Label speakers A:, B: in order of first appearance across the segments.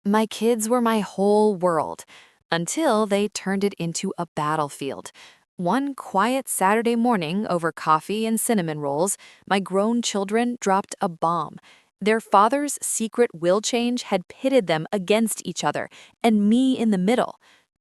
A: My kids were my whole world until they turned it into a battlefield. One quiet Saturday morning, over coffee and cinnamon rolls, my grown children dropped a bomb. Their father's secret will change had pitted them against each other, and me in the middle.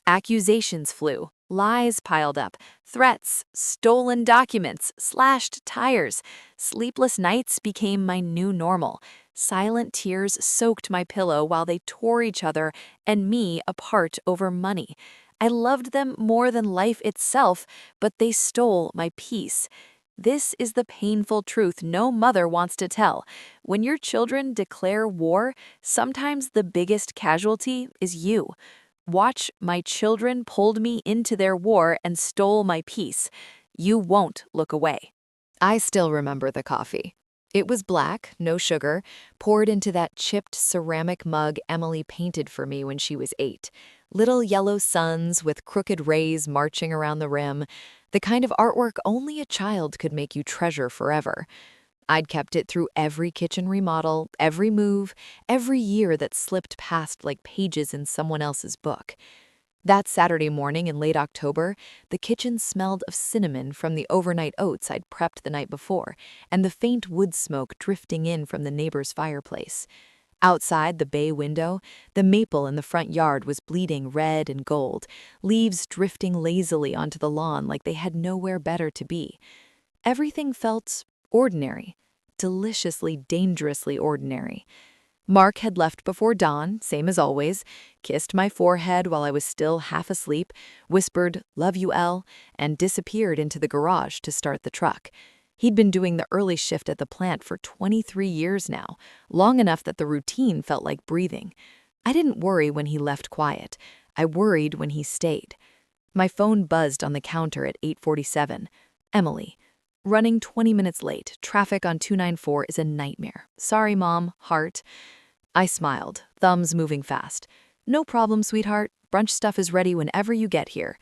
A: Accusations flew, lies piled up, threats, stolen documents, slashed tires. Sleepless nights became my new normal. Silent tears soaked my pillow while they tore each other and me apart over money. I loved them more than life itself, but they stole my peace. This is the painful truth no mother wants to tell. When your children declare war, sometimes the biggest casualty is you. Watch, my children pulled me into their war and stole my peace. You won't look away. I still remember the coffee. It was black, no sugar, poured into that chipped ceramic mug Emily painted for me when she was 8. Little yellow suns with crooked rays marching around the rim, the kind of artwork only a child could make you treasure forever. I'd kept it through every kitchen remodel, every move, every year that slipped past like pages in someone else's book. That Saturday morning in late October, the kitchen smelled of cinnamon from the overnight oats I'd prepped the night before, and the faint wood smoke drifting in from the neighbor's fireplace. Outside the bay window, the maple in the front yard was bleeding red and gold, leaves drifting lazily onto the lawn like they had nowhere better to be. Everything felt ordinary, deliciously, dangerously ordinary. Mark had left before dawn, same as always, kissed my forehead while I was still half asleep, whispered, "Love you, Elle," and disappeared into the garage to start the truck. He'd been doing the early shift at the plant for 23 years now, long enough that the routine felt like breathing. I didn't worry when he left quiet. I worried when he stayed. My phone buzzed on the counter at 8:47. Emily. Running 20 minutes late. Traffic on 294 is a nightmare. Sorry, Mom. Heart. I smiled, thumbs moving fast. No problem, sweetheart. Brunch stuff is ready whenever you get here.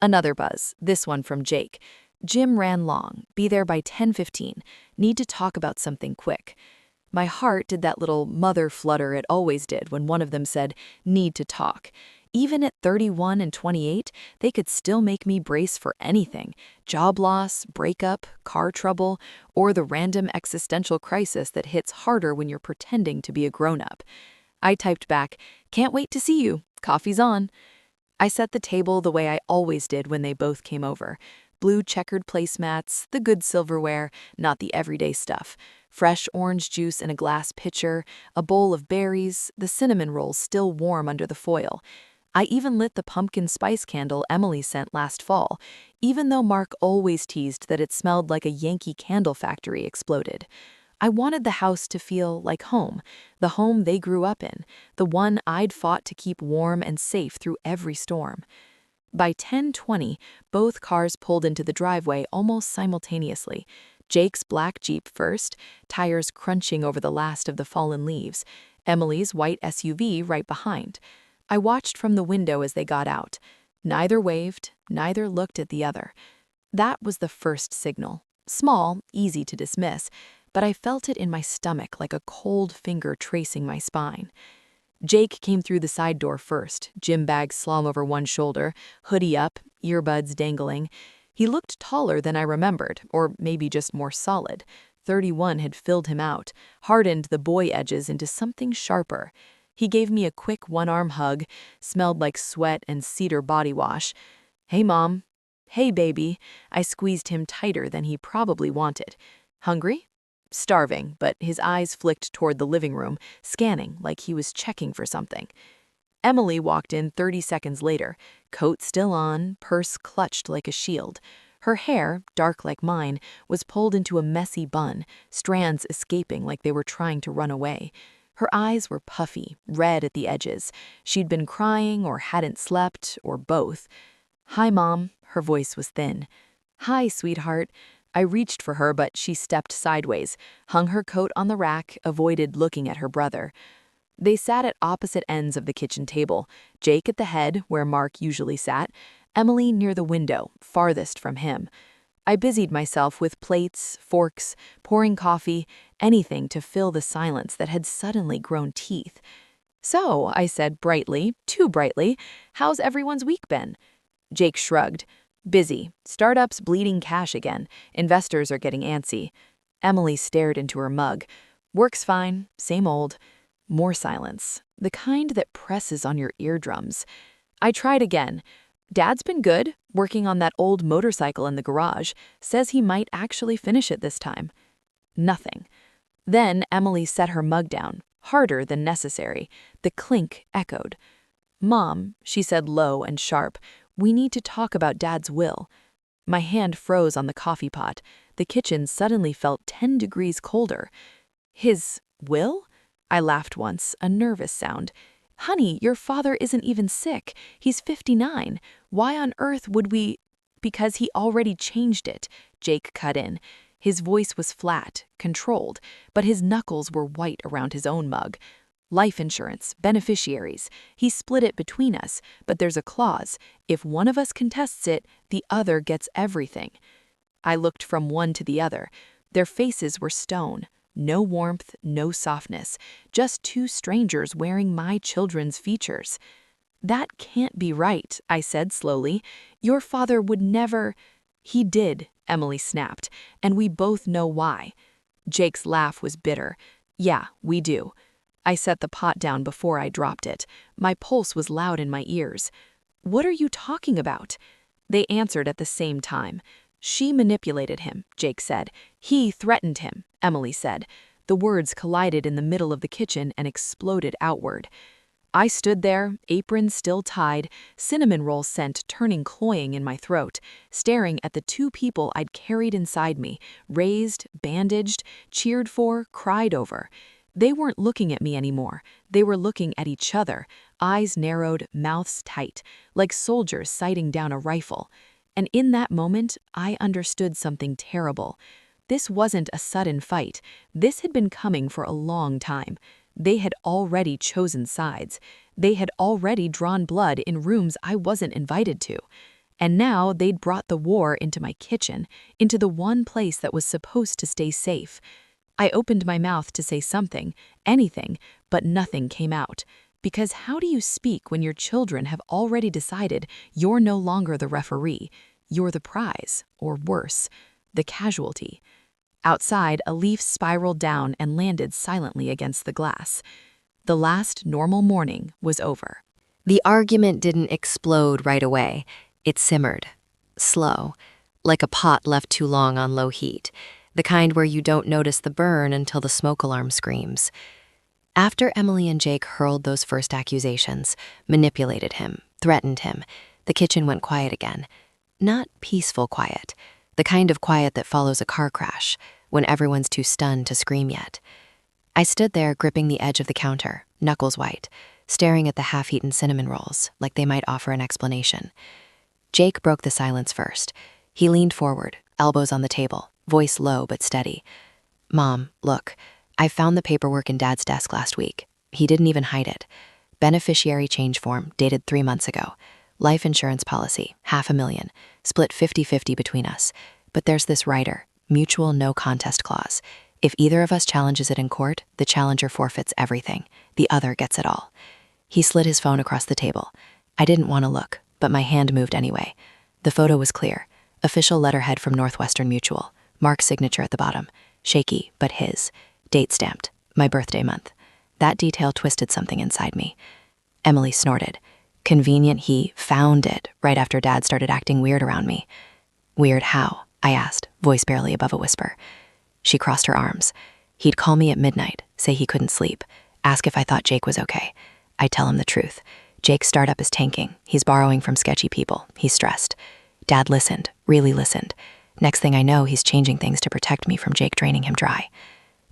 A: Another buzz, this one from Jake. Jim ran long. Be there by 10:15. Need to talk about something quick. My heart did that little mother flutter it always did when one of them said, "Need to talk." Even at 31 and 28, they could still make me brace for anything. Job loss, breakup, car trouble, or the random existential crisis that hits harder when you're pretending to be a grown-up. I typed back, "Can't wait to see you. Coffee's on." I set the table the way I always did when they both came over. Blue checkered placemats, the good silverware, not the everyday stuff. Fresh orange juice in a glass pitcher, a bowl of berries, the cinnamon rolls still warm under the foil. I even lit the pumpkin spice candle Emily sent last fall, even though Mark always teased that it smelled like a Yankee Candle factory exploded. I wanted the house to feel like home, the home they grew up in, the one I'd fought to keep warm and safe through every storm. By 10:20, both cars pulled into the driveway almost simultaneously. Jake's black Jeep first, tires crunching over the last of the fallen leaves. Emily's white SUV right behind. I watched from the window as they got out. Neither waved, neither looked at the other. That was the first signal. Small, easy to dismiss, but I felt it in my stomach like a cold finger tracing my spine. Jake came through the side door first, gym bag slung over one shoulder, hoodie up, earbuds dangling. He looked taller than I remembered, or maybe just more solid. 31 had filled him out, hardened the boy edges into something sharper. He gave me a quick one-arm hug, smelled like sweat and cedar body wash. "Hey, Mom." "Hey, baby." I squeezed him tighter than he probably wanted. "Hungry?" Starving, but his eyes flicked toward the living room, scanning like he was checking for something. Emily walked in 30 seconds later, coat still on, purse clutched like a shield. Her hair, dark like mine, was pulled into a messy bun, strands escaping like they were trying to run away. Her eyes were puffy, red at the edges. She'd been crying or hadn't slept, or both. "Hi, Mom." Her voice was thin. "Hi, sweetheart." I reached for her, but she stepped sideways, hung her coat on the rack, avoided looking at her brother. They sat at opposite ends of the kitchen table, Jake at the head, where Mark usually sat, Emily near the window, farthest from him. I busied myself with plates, forks, pouring coffee, anything to fill the silence that had suddenly grown teeth. "So," I said brightly, too brightly, "how's everyone's week been?" Jake shrugged. "Busy. Startups bleeding cash again. Investors are getting antsy." Emily stared into her mug. "Work's fine. Same old." More silence. The kind that presses on your eardrums. I tried again. "Dad's been good, working on that old motorcycle in the garage. Says he might actually finish it this time." Nothing. Then Emily set her mug down, harder than necessary. The clink echoed. "Mom," she said low and sharp, "we need to talk about Dad's will." My hand froze on the coffee pot. The kitchen suddenly felt 10 degrees colder. "His will?" I laughed once, a nervous sound. "Honey, your father isn't even sick. He's 59. Why on earth would we—" "Because he already changed it," Jake cut in. His voice was flat, controlled, but his knuckles were white around his own mug. "Life insurance, beneficiaries. He split it between us, but there's a clause. If one of us contests it, the other gets everything." I looked from one to the other. Their faces were stone. No warmth, no softness. Just two strangers wearing my children's features. "That can't be right," I said slowly. "Your father would never—" "He did," Emily snapped, "and we both know why." Jake's laugh was bitter. "Yeah, we do." I set the pot down before I dropped it. My pulse was loud in my ears. "What are you talking about?" They answered at the same time. "She manipulated him," Jake said. "He threatened him," Emily said. The words collided in the middle of the kitchen and exploded outward. I stood there, apron still tied, cinnamon roll scent turning cloying in my throat, staring at the two people I'd carried inside me, raised, bandaged, cheered for, cried over. They weren't looking at me anymore. They were looking at each other, eyes narrowed, mouths tight, like soldiers sighting down a rifle. And in that moment, I understood something terrible. This wasn't a sudden fight. This had been coming for a long time. They had already chosen sides. They had already drawn blood in rooms I wasn't invited to. And now they'd brought the war into my kitchen, into the one place that was supposed to stay safe. I opened my mouth to say something, anything, but nothing came out. Because how do you speak when your children have already decided you're no longer the referee? You're the prize, or worse, the casualty. Outside, a leaf spiraled down and landed silently against the glass. The last normal morning was over. The argument didn't explode right away. It simmered, slow, like a pot left too long on low heat, the kind where you don't notice the burn until the smoke alarm screams. After Emily and Jake hurled those first accusations, manipulated him, threatened him, the kitchen went quiet again. Not peaceful quiet, the kind of quiet that follows a car crash, when everyone's too stunned to scream yet. I stood there gripping the edge of the counter, knuckles white, staring at the half-eaten cinnamon rolls, like they might offer an explanation. Jake broke the silence first. He leaned forward, elbows on the table, voice low but steady. "Mom, look, I found the paperwork in Dad's desk last week. He didn't even hide it. Beneficiary change form, dated 3 months ago. Life insurance policy, $500,000, split 50-50 between us. But there's this rider, mutual no contest clause. If either of us challenges it in court, the challenger forfeits everything. The other gets it all." He slid his phone across the table. I didn't want to look, but my hand moved anyway. The photo was clear. Official letterhead from Northwestern Mutual. Mark's signature at the bottom. Shaky, but his. Date stamped. My birthday month. That detail twisted something inside me. Emily snorted. Convenient he found it right after Dad started acting weird around me. "Weird how?" I asked, voice barely above a whisper. She crossed her arms. He'd call me at midnight, say he couldn't sleep, ask if I thought Jake was okay. I'd tell him the truth. Jake's startup is tanking. He's borrowing from sketchy people. He's stressed. Dad listened, really listened. Next thing I know, he's changing things to protect me from Jake draining him dry.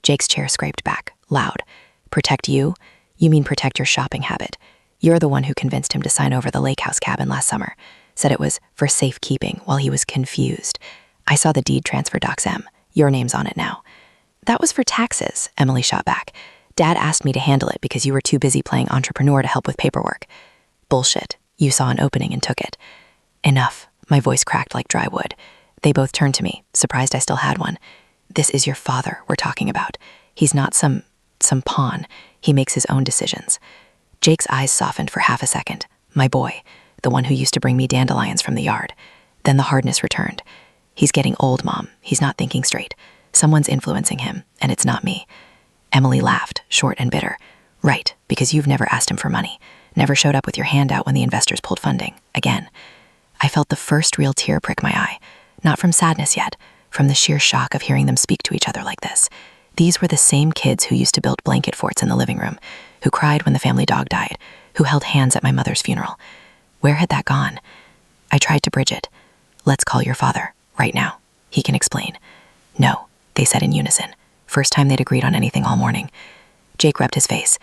A: Jake's chair scraped back, loud. "Protect you? You mean protect your shopping habit. You're the one who convinced him to sign over the lake house cabin last summer. Said it was for safekeeping while he was confused. I saw the deed transfer docs, Em. Your name's on it now." "That was for taxes," Emily shot back. "Dad asked me to handle it because you were too busy playing entrepreneur to help with paperwork." "Bullshit. You saw an opening and took it." "Enough." My voice cracked like dry wood. They both turned to me, surprised I still had one. "This is your father we're talking about. He's not some pawn. He makes his own decisions."
B: Jake's eyes softened for half a second. My boy, the one who used to bring me dandelions from the yard. Then the hardness returned. He's getting old, Mom. He's not thinking straight. Someone's influencing him, and it's not me. Emily laughed, short and bitter. Right, because you've never asked him for money. Never showed up with your hand out when the investors pulled funding. Again. I felt the first real tear prick my eye. Not from sadness yet, from the sheer shock of hearing them speak to each other like this. These were the same kids who used to build blanket forts in the living room, who cried when the family dog died, who held hands at my mother's funeral. Where had that gone? I tried to bridge it. Let's call your father, right now. He can explain. No, they said in unison. First time they'd agreed on anything all morning. Jake rubbed his face.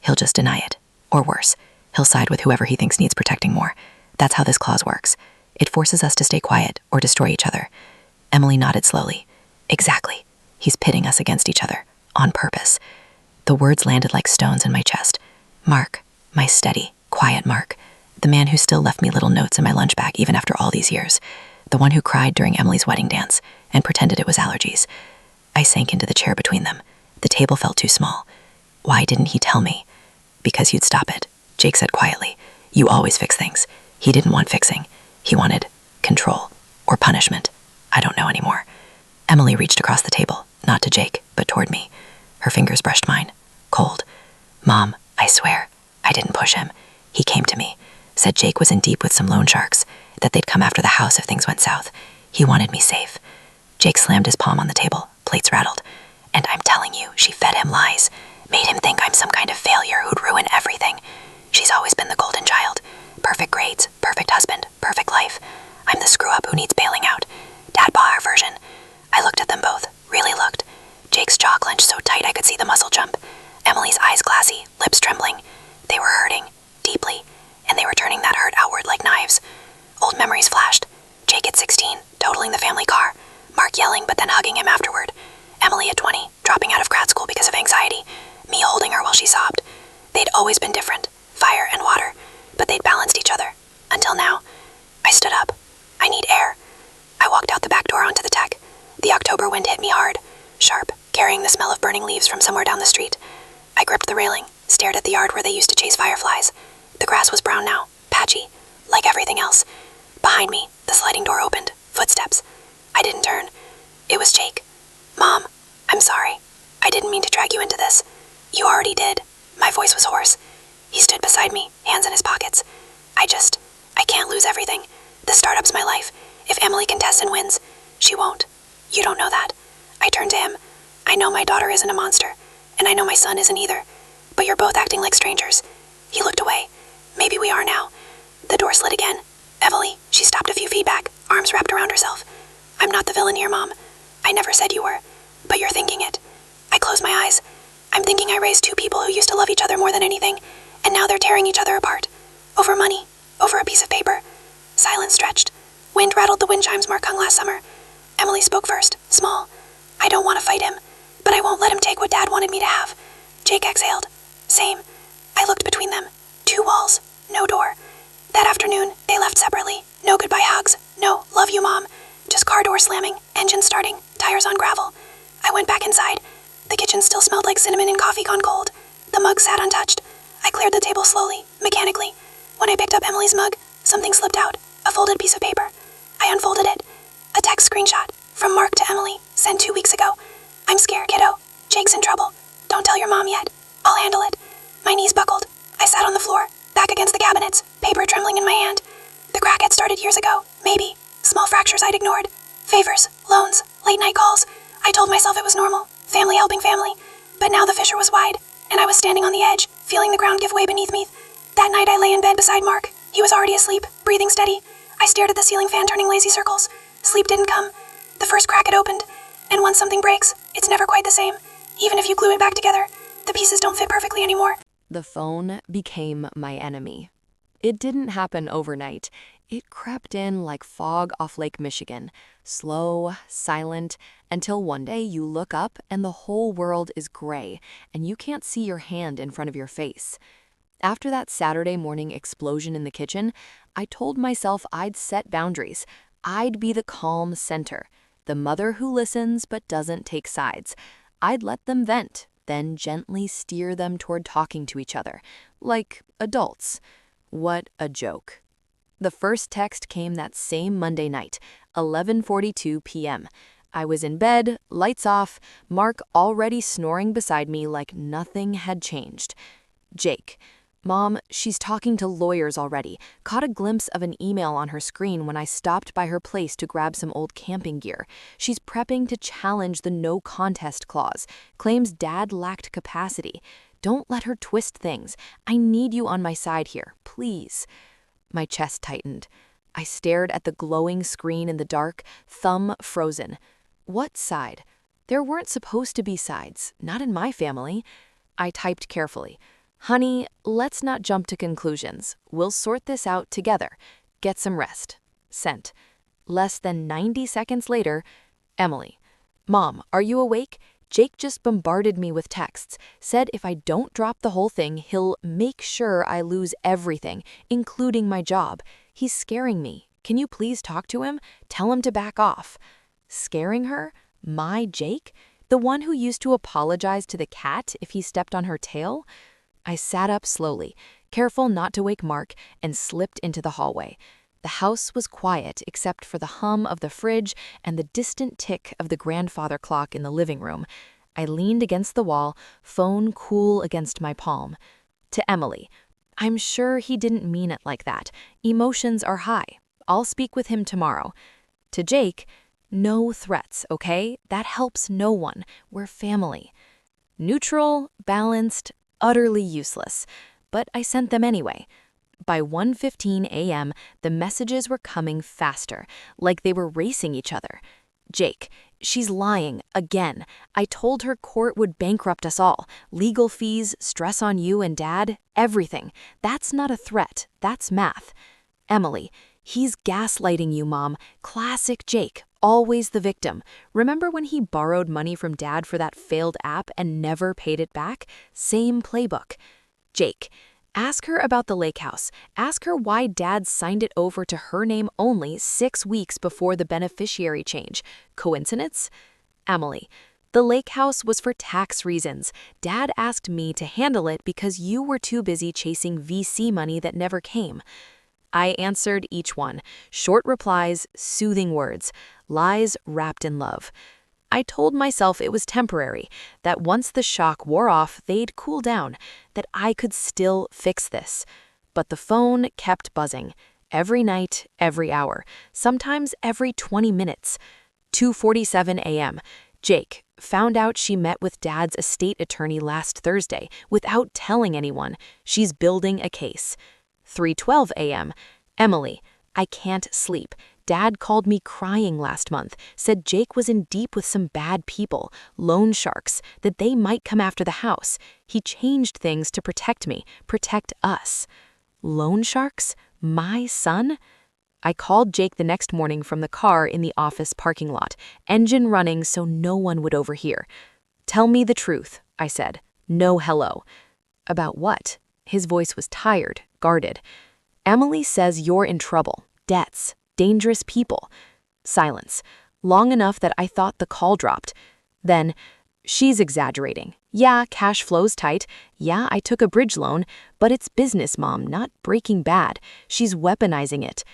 B: He'll just deny it. Or worse, he'll side with whoever he thinks needs protecting more. That's how this clause works. It forces us to stay quiet or destroy each other. Emily nodded slowly. Exactly. He's pitting us against each other, on purpose. The words landed like stones in my chest. Mark, my steady, quiet Mark. The man who still left me little notes in my lunch bag even after all these years. The one who cried during Emily's wedding dance and pretended it was allergies. I sank into the chair between them. The table felt too small. Why didn't he tell me? Because you'd stop it, Jake said quietly. You always fix things. He didn't want fixing. He wanted control or punishment. I don't know anymore. Emily reached across the table, not to Jake, but toward me. Her fingers brushed mine, cold. Mom, I swear, I didn't push him. He came to me, said Jake was in deep with some loan sharks, that they'd come after the house if things went south. He wanted me safe. Jake slammed his palm on the table, plates rattled. And I'm telling you, she fed him lies, made him think I'm some kind of failure who'd ruin everything. She's always been the golden child. Perfect grades, perfect husband, perfect life. I'm the screw-up who needs bailing out. Dad bought our version. I looked at them both, really looked. Jake's jaw clenched so tight I could see the muscle jump. Emily's eyes glassy, lips trembling. They were hurting, deeply, and they were turning that hurt outward like knives. Old memories flashed. Jake at 16, totaling the family car. Mark yelling but then hugging him afterward. Emily at 20, dropping out of grad school because of anxiety. Me holding her while she sobbed. They'd always been different, fire and water, but they'd balanced each other. Until now. I stood up. I need air. I walked out the back door onto the deck. The October wind hit me hard, sharp, carrying the smell of burning leaves from somewhere down the street. I gripped the railing, stared at the yard where they used to chase fireflies. The grass was brown now, patchy, like everything else. Behind me, the sliding door opened, footsteps. I didn't turn. It was Jake. Mom, I'm sorry. I didn't mean to drag you into this. You already did. My voice was hoarse. He stood beside me, hands in his pockets. I can't lose everything. The startup's my life. If Emily contests and wins, she won't. You don't know that. I turned to him. I know my daughter isn't a monster, and I know my son isn't either. But you're both acting like strangers. He looked away. Maybe we are now. The door slid again. Emily, she stopped a few feet back, arms wrapped around herself. I'm not the villain here, Mom. I never said you were, but you're thinking it. I closed my eyes. I'm thinking I raised two people who used to love each other more than anything, and now they're tearing each other apart. Over money. Over a piece of paper. Silence stretched. Wind rattled the wind chimes Mark hung last summer. Emily spoke first, small. I don't want to fight him, but I won't let him take what Dad wanted me to have. Jake exhaled. Same. I looked between them. Two walls. No door. That afternoon, they left separately. No goodbye hugs. No, love you, Mom. Just car door slamming, engine starting, tires on gravel. I went back inside. The kitchen still smelled like cinnamon and coffee gone cold. The mug sat untouched. I cleared the table slowly, mechanically. When I picked up Emily's mug, something slipped out. A folded piece of paper. I unfolded it. A text screenshot. From Mark to Emily, sent 2 weeks ago. I'm scared, kiddo. Jake's in trouble. Don't tell your mom yet. I'll handle it. My knees buckled. I sat on the floor, back against the cabinets, paper trembling in my hand. The crack had started years ago, maybe. Small fractures I'd ignored. Favors, loans, late night calls. I told myself it was normal. Family helping family. But now the fissure was wide, and I was standing on the edge, feeling the ground give way beneath me. That night I lay in bed beside Mark. He was already asleep, breathing steady. I stared at the ceiling fan turning lazy circles. Sleep didn't come. The first crack had opened. And once something breaks, it's never quite the same. Even if you glue it back together, the pieces don't fit perfectly anymore.
A: The phone became my enemy. It didn't happen overnight. It crept in like fog off Lake Michigan, slow, silent, until one day you look up and the whole world is gray, and you can't see your hand in front of your face. After that Saturday morning explosion in the kitchen, I told myself I'd set boundaries. I'd be the calm center, the mother who listens but doesn't take sides. I'd let them vent, then gently steer them toward talking to each other, like adults. What a joke. The first text came that same Monday night, 11:42 p.m. I was in bed, lights off, Mark already snoring beside me like nothing had changed. Jake. Mom, she's talking to lawyers already. Caught a glimpse of an email on her screen when I stopped by her place to grab some old camping gear. She's prepping to challenge the no contest clause. Claims Dad lacked capacity. Don't let her twist things. I need you on my side here, please. My chest tightened. I stared at the glowing screen in the dark, thumb frozen. What side? There weren't supposed to be sides, not in my family. I typed carefully. Honey, let's not jump to conclusions. We'll sort this out together. Get some rest. Sent. Less than 90 seconds later, Emily. Mom, are you awake? Jake just bombarded me with texts. Said if I don't drop the whole thing, he'll make sure I lose everything, including my job. He's scaring me. Can you please talk to him? Tell him to back off. Scaring her? My Jake? The one who used to apologize to the cat if he stepped on her tail? I sat up slowly, careful not to wake Mark, and slipped into the hallway. The house was quiet except for the hum of the fridge and the distant tick of the grandfather clock in the living room. I leaned against the wall, phone cool against my palm. To Emily. I'm sure he didn't mean it like that. Emotions are high. I'll speak with him tomorrow. To Jake. No threats, okay? That helps no one. We're family. Neutral, balanced, utterly useless, but I sent them anyway. By 1:15 a.m., the messages were coming faster, like they were racing each other. Jake, she's lying, again. I told her court would bankrupt us all. Legal fees, stress on you and Dad, everything. That's not a threat, that's math. Emily, he's gaslighting you, Mom. Classic Jake, always the victim. Remember when he borrowed money from Dad for that failed app and never paid it back? Same playbook. Jake, ask her about the lake house. Ask her why Dad signed it over to her name only 6 weeks before the beneficiary change. Coincidence? Emily, the lake house was for tax reasons. Dad asked me to handle it because you were too busy chasing VC money that never came. I answered each one. Short replies, soothing words, lies wrapped in love. I told myself it was temporary, that once the shock wore off, they'd cool down, that I could still fix this. But the phone kept buzzing. Every night, every hour, sometimes every 20 minutes. 2:47 a.m. Jake found out she met with Dad's estate attorney last Thursday without telling anyone. She's building a case. 3:12 a.m. Emily, I can't sleep. Dad called me crying last month, said Jake was in deep with some bad people, loan sharks, that they might come after the house. He changed things to protect me, protect us. Loan sharks? My son? I called Jake the next morning from the car in the office parking lot, engine running so no one would overhear. Tell me the truth, I said. No hello. About what? His voice was tired, guarded. Emily says you're in trouble. Debts. Dangerous people. Silence. Long enough that I thought the call dropped. Then, she's exaggerating. Yeah, cash flow's tight. Yeah, I took a bridge loan. But it's business, Mom, not Breaking Bad. She's weaponizing it.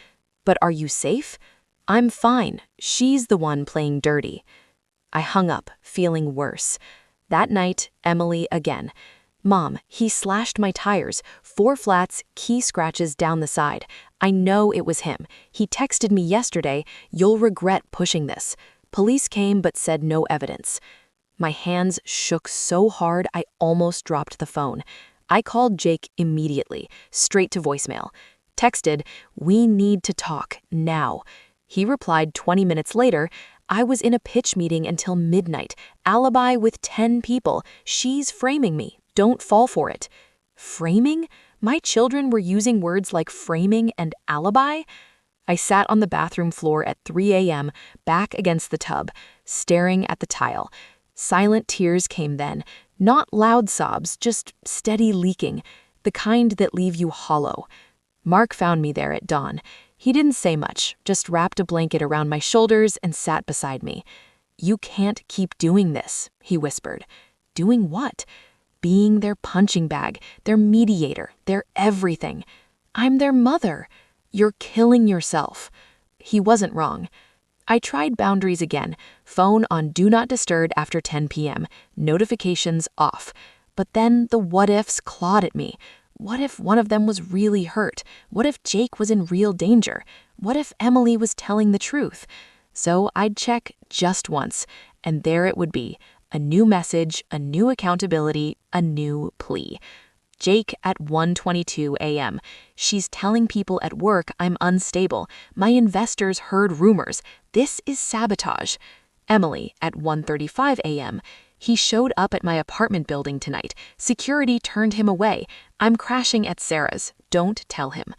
A: But are you safe? I'm fine. She's the one playing dirty. I hung up, feeling worse. That night, Emily again. Mom, he slashed my tires, 4 flats, key scratches down the side. I know it was him. He texted me yesterday, you'll regret pushing this. Police came but said no evidence. My hands shook so hard I almost dropped the phone. I called Jake immediately, straight to voicemail. Texted, we need to talk, now. He replied 20 minutes later, I was in a pitch meeting until midnight, alibi with 10 people. She's framing me. Don't fall for it. Framing? My children were using words like framing and alibi? I sat on the bathroom floor at 3 a.m., back against the tub, staring at the tile. Silent tears came then, not loud sobs, just steady leaking, the kind that leave you hollow. Mark found me there at dawn. He didn't say much, just wrapped a blanket around my shoulders and sat beside me. You can't keep doing this, he whispered.
B: Doing what? Being their punching bag, their mediator, their everything. I'm their mother. You're killing yourself. He wasn't wrong. I tried boundaries again. Phone on Do Not Disturb after 10 p.m. Notifications off. But then the what-ifs clawed at me. What if one of them was really hurt? What if Jake was in real danger? What if Emily was telling the truth? So I'd check just once, and there it would be. A new message, a new accountability, a new plea. Jake at 1:22 a.m. She's telling people at work I'm unstable. My investors heard rumors. This is sabotage. Emily at 1:35 a.m. He showed up at my apartment building tonight. Security turned him away. I'm crashing at Sarah's. Don't tell him.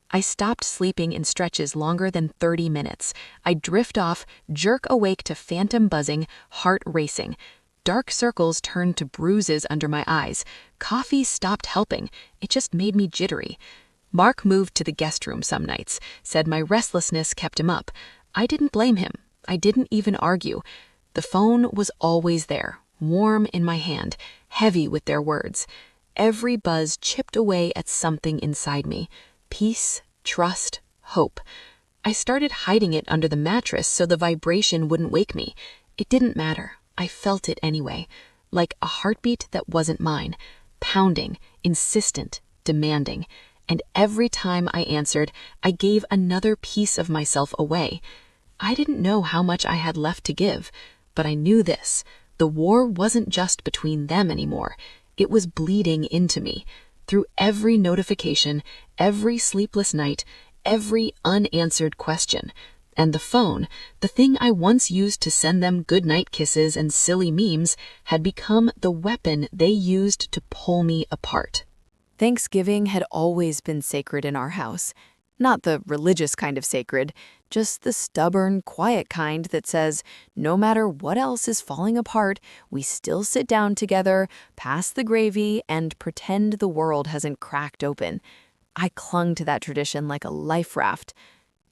B: I stopped sleeping in stretches longer than 30 minutes. I drift off, jerk awake to phantom buzzing, heart racing. Dark circles turned to bruises under my eyes. Coffee stopped helping. It just made me jittery. Mark moved to the guest room some nights, said my restlessness kept him up. I didn't blame him. I didn't even argue. The phone was always there, warm in my hand, heavy with their words. Every buzz chipped away at something inside me. Peace, trust, hope. I started hiding it under the mattress so the vibration wouldn't wake me. It didn't matter. I felt it anyway, like a heartbeat that wasn't mine, pounding, insistent, demanding. And every time I answered, I gave another piece of myself away. I didn't know how much I had left to give, but I knew this. The war wasn't just between them anymore. It was bleeding into me. Through every notification, every sleepless night, every unanswered question. And the phone, the thing I once used to send them goodnight kisses and silly memes, had become the weapon they used to pull me apart.
A: Thanksgiving had always been sacred in our house. Not the religious kind of sacred, just the stubborn, quiet kind that says, no matter what else is falling apart, we still sit down together, pass the gravy, and pretend the world hasn't cracked open. I clung to that tradition like a life raft.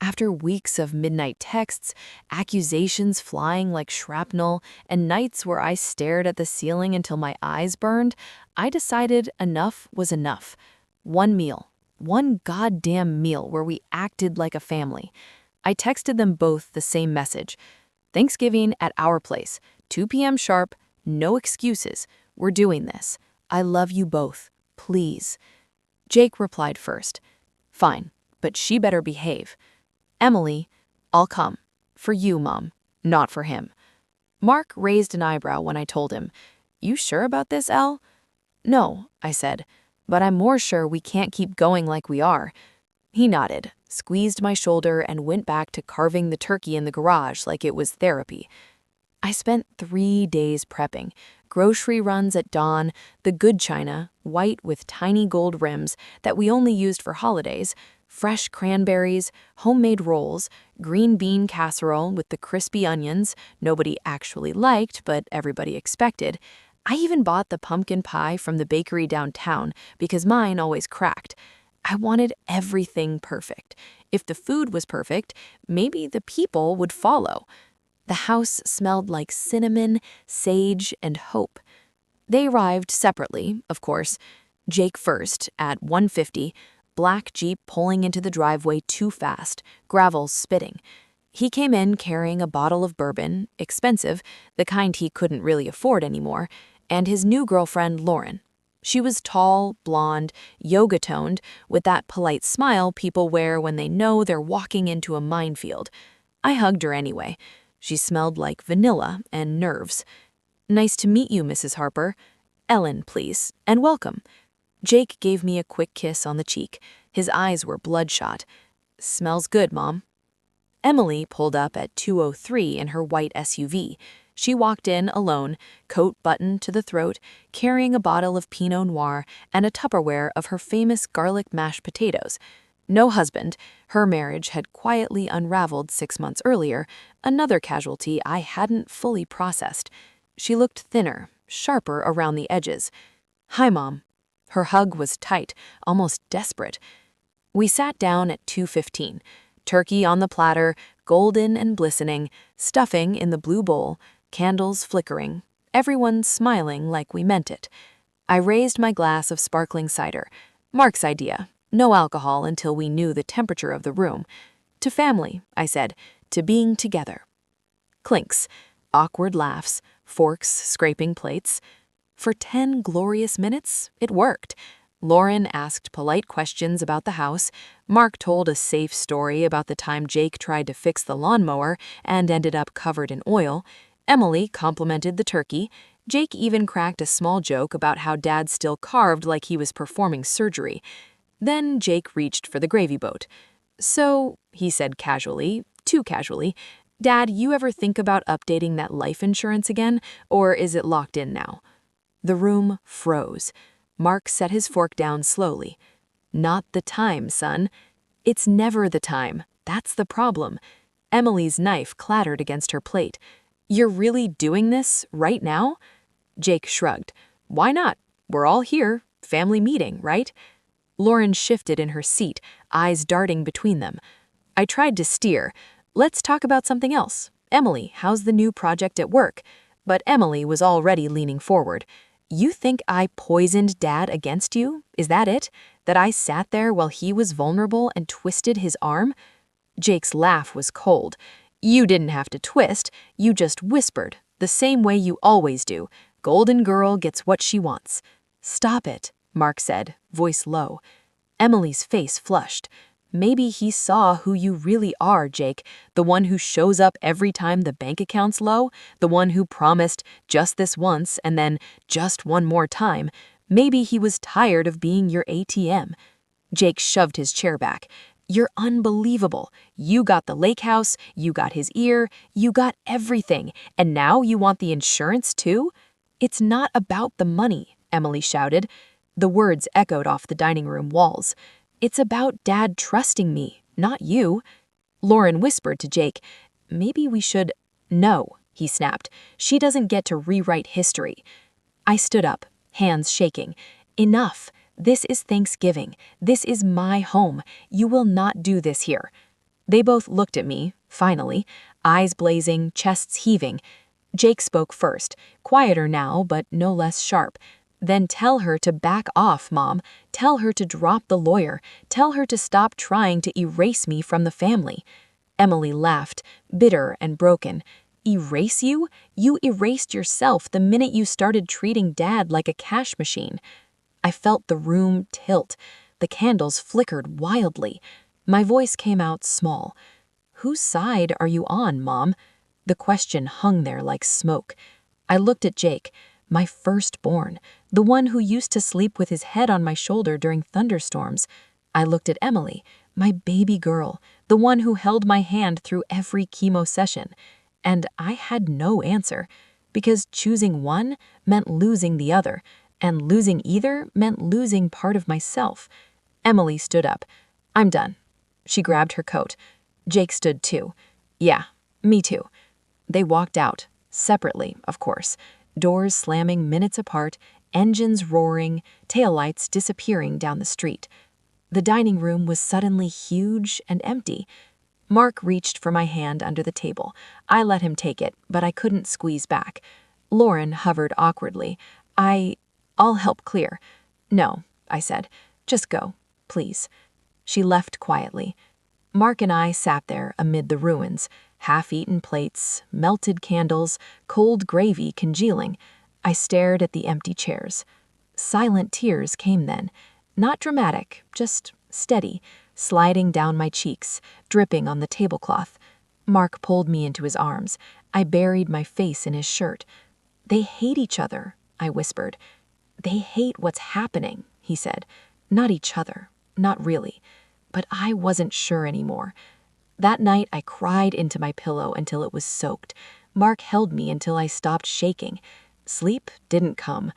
A: After weeks of midnight texts, accusations flying like shrapnel, and nights where I stared at the ceiling until my eyes burned, I decided enough was enough. One meal. One goddamn meal where we acted like a family. I texted them both the same message. Thanksgiving at our place, 2 p.m. sharp, no excuses. We're doing this. I love you both. Please. Jake replied first. Fine, but she better behave. Emily, I'll come. For you, Mom, not for him. Mark raised an eyebrow when I told him. You sure about this, Elle? No, I said, but I'm more sure we can't keep going like we are. He nodded, squeezed my shoulder, and went back to carving the turkey in the garage like it was therapy. I spent 3 days prepping. Grocery runs at dawn, the good china, white with tiny gold rims that we only used for holidays, fresh cranberries, homemade rolls, green bean casserole with the crispy onions nobody actually liked but everybody expected. I even bought the pumpkin pie from the bakery downtown because mine always cracked. I wanted everything perfect. If the food was perfect, maybe the people would follow. The house smelled like cinnamon, sage, and hope. They arrived separately, of course. Jake first, at 1:50, black Jeep pulling into the driveway too fast, gravel spitting. He came in carrying a bottle of bourbon, expensive, the kind he couldn't really afford anymore, and his new girlfriend, Lauren. She was tall, blonde, yoga-toned, with that polite smile people wear when they know they're walking into a minefield. I hugged her anyway. She smelled like vanilla and nerves. Nice to meet you, Mrs. Harper. Ellen, please, and welcome. Jake gave me a quick kiss on the cheek. His eyes were bloodshot. Smells good, Mom. Emily pulled up at 2:03 in her white SUV. She walked in alone, coat buttoned to the throat, carrying a bottle of Pinot Noir and a Tupperware of her famous garlic mashed potatoes. No husband. Her marriage had quietly unraveled 6 months earlier, another casualty I hadn't fully processed. She looked thinner, sharper around the edges. Hi, Mom. Her hug was tight, almost desperate. We sat down at 2:15. Turkey on the platter, golden and glistening, stuffing in the blue bowl, candles flickering. everyone smiling like we meant it. I raised my glass of sparkling cider. Mark's idea. No alcohol until we knew the temperature of the room. To family, I said, to being together. Clinks, awkward laughs, forks scraping plates. For 10 glorious minutes, it worked. Lauren asked polite questions about the house. Mark told a safe story about the time Jake tried to fix the lawnmower and ended up covered in oil. Emily complimented the turkey. Jake even cracked a small joke about how Dad still carved like he was performing surgery. Then Jake reached for the gravy boat. "So," he said casually, too casually, "Dad, you ever think about updating that life insurance again, or is it locked in now?" The room froze. Mark set his fork down slowly. "Not the time, son. It's never the time. That's the problem." Emily's knife clattered against her plate. "You're really doing this right now?" Jake shrugged. "Why not? We're all here. Family meeting, right?" Lauren shifted in her seat, eyes darting between them. I tried to steer. "Let's talk about something else. Emily, how's the new project at work?" But Emily was already leaning forward. "You think I poisoned Dad against you? Is that it? That I sat there while he was vulnerable and twisted his arm?" Jake's laugh was cold. "You didn't have to twist. You just whispered, the same way you always do. Golden girl gets what she wants." "Stop it," Mark said, voice low. Emily's face flushed. "Maybe he saw who you really are, Jake, the one who shows up every time the bank account's low, the one who promised just this once and then just one more time. Maybe he was tired of being your ATM." Jake shoved his chair back. "You're unbelievable. You got the lake house, you got his ear, you got everything, and now you want the insurance too?" "It's not about the money," Emily shouted. The words echoed off the dining room walls. "It's about Dad trusting me, not you." Lauren whispered to Jake, "Maybe we should—" "No," he snapped. "She doesn't get to rewrite history." I stood up, hands shaking. "Enough. This is Thanksgiving. This is my home. You will not do this here." They both looked at me, finally, eyes blazing, chests heaving. Jake spoke first, quieter now, but no less sharp. "Then tell her to back off, Mom. Tell her to drop the lawyer. Tell her to stop trying to erase me from the family." Emily laughed, bitter and broken. "Erase you? You erased yourself the minute you started treating Dad like a cash machine." I felt the room tilt. The candles flickered wildly. My voice came out small. "Whose side are you on, Mom?" The question hung there like smoke. I looked at Jake, my firstborn, the one who used to sleep with his head on my shoulder during thunderstorms. I looked at Emily, my baby girl, the one who held my hand through every chemo session. And I had no answer, because choosing one meant losing the other, and losing either meant losing part of myself. Emily stood up. "I'm done." She grabbed her coat. Jake stood too. "Yeah, me too." They walked out, separately, of course, doors slamming minutes apart, engines roaring, taillights disappearing down the street. The dining room was suddenly huge and empty. Mark reached for my hand under the table. I let him take it, but I couldn't squeeze back. Lauren hovered awkwardly. "I'll help clear." "No," I said. "Just go, please." She left quietly. Mark and I sat there amid the ruins, half-eaten plates, melted candles, cold gravy congealing. I stared at the empty chairs. Silent tears came then, not dramatic, just steady, sliding down my cheeks, dripping on the tablecloth. Mark pulled me into his arms. I buried my face in his shirt. "They hate each other," I whispered. "They hate what's happening," he said. "Not each other, not really." But I wasn't sure anymore. That night I cried into my pillow until it was soaked. Mark held me until I stopped shaking. Sleep didn't come.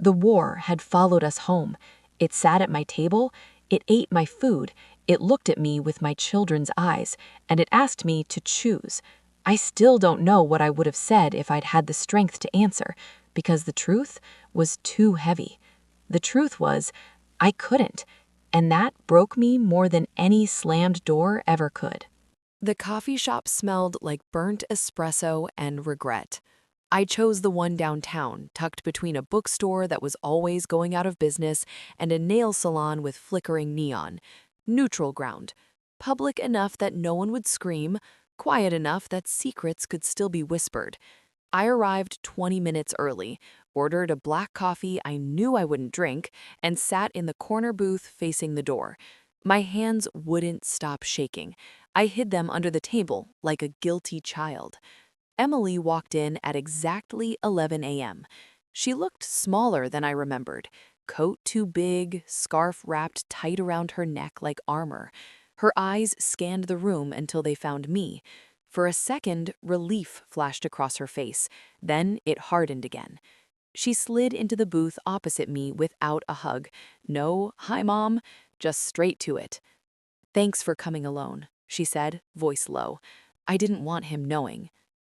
A: The war had followed us home. It sat at my table, it ate my food, it looked at me with my children's eyes, and it asked me to choose. I still don't know what I would have said if I'd had the strength to answer, because the truth was too heavy. The truth was, I couldn't, and that broke me more than any slammed door ever could. The coffee shop smelled like burnt espresso and regret. I chose the one downtown, tucked between a bookstore that was always going out of business and a nail salon with flickering neon. Neutral ground. Public enough that no one would scream, quiet enough that secrets could still be whispered. I arrived 20 minutes early, ordered a black coffee I knew I wouldn't drink, and sat in the corner booth facing the door. My hands wouldn't stop shaking. I hid them under the table like a guilty child. Emily walked in at exactly 11 a.m. She looked smaller than I remembered. Coat too big, scarf wrapped tight around her neck like armor. Her eyes scanned the room until they found me. For a second, relief flashed across her face. Then it hardened again. She slid into the booth opposite me without a hug. No, hi, Mom, just straight to it. Thanks for coming alone, she said, voice low. I didn't want him knowing.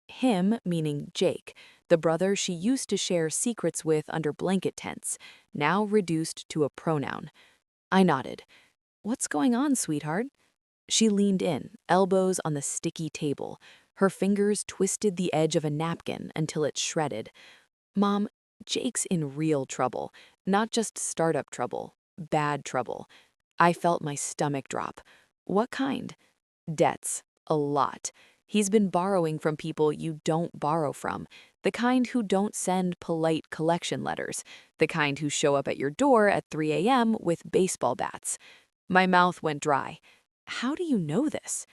A: Him, meaning Jake, the brother she used to share secrets with under blanket tents, now reduced to a pronoun. I nodded. What's going on, sweetheart? She leaned in, elbows on the sticky table. Her fingers twisted the edge of a napkin until it shredded. Mom, Jake's in real trouble, not just startup trouble, bad trouble. I felt my stomach drop. What kind? Debts. A lot. He's been borrowing from people you don't borrow from, the kind who don't send polite collection letters, the kind who show up at your door at 3 a.m. with baseball bats. My mouth went dry. How do you know this?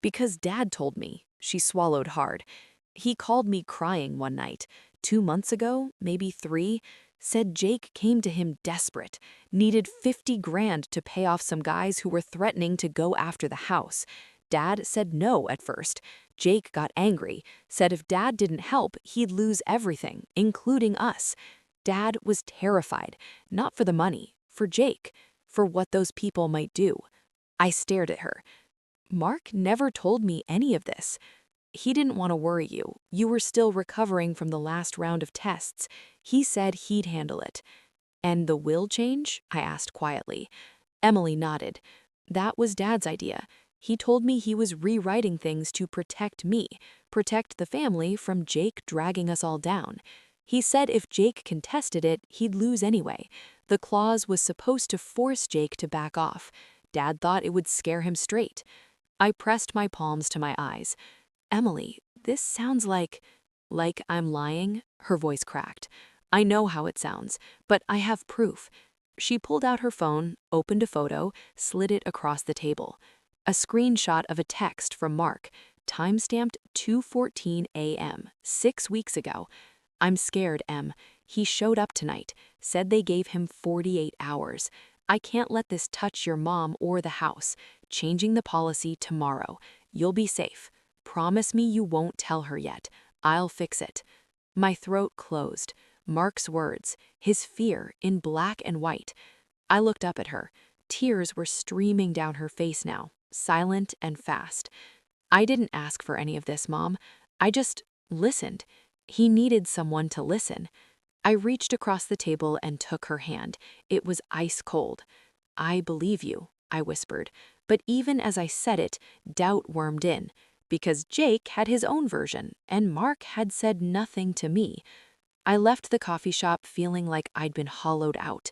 A: Because Dad told me. She swallowed hard. He called me crying one night, 2 months ago, maybe 3, said Jake came to him desperate, needed 50 grand to pay off some guys who were threatening to go after the house. Dad said no at first. Jake got angry, said if Dad didn't help, he'd lose everything, including us. Dad was terrified, not for the money, for Jake, for what those people might do. I stared at her. Mark never told me any of this. He didn't want to worry you. You were still recovering from the last round of tests. He said he'd handle it. And the will change? I asked quietly. Emily nodded. That was Dad's idea. He told me he was rewriting things to protect me, protect the family from Jake dragging us all down. He said if Jake contested it, he'd lose anyway. The clause was supposed to force Jake to back off. Dad thought it would scare him straight. I pressed my palms to my eyes. Emily, this sounds like I'm lying, her voice cracked. I know how it sounds, but I have proof. She pulled out her phone, opened a photo, slid it across the table. A screenshot of a text from Mark, timestamped 2:14 a.m., 6 weeks ago. I'm scared, Em. He showed up tonight, said they gave him 48 hours. I can't let this touch your mom or the house. Changing the policy tomorrow. You'll be safe. Promise me you won't tell her yet. I'll fix it. My throat closed. Mark's words, his fear in black and white. I looked up at her. Tears were streaming down her face now, silent and fast. I didn't ask for any of this, Mom. I just listened. He needed someone to listen. I reached across the table and took her hand. It was ice cold. I believe you, I whispered. But even as I said it, doubt wormed in. Because Jake had his own version, and Mark had said nothing to me. I left the coffee shop feeling like I'd been hollowed out.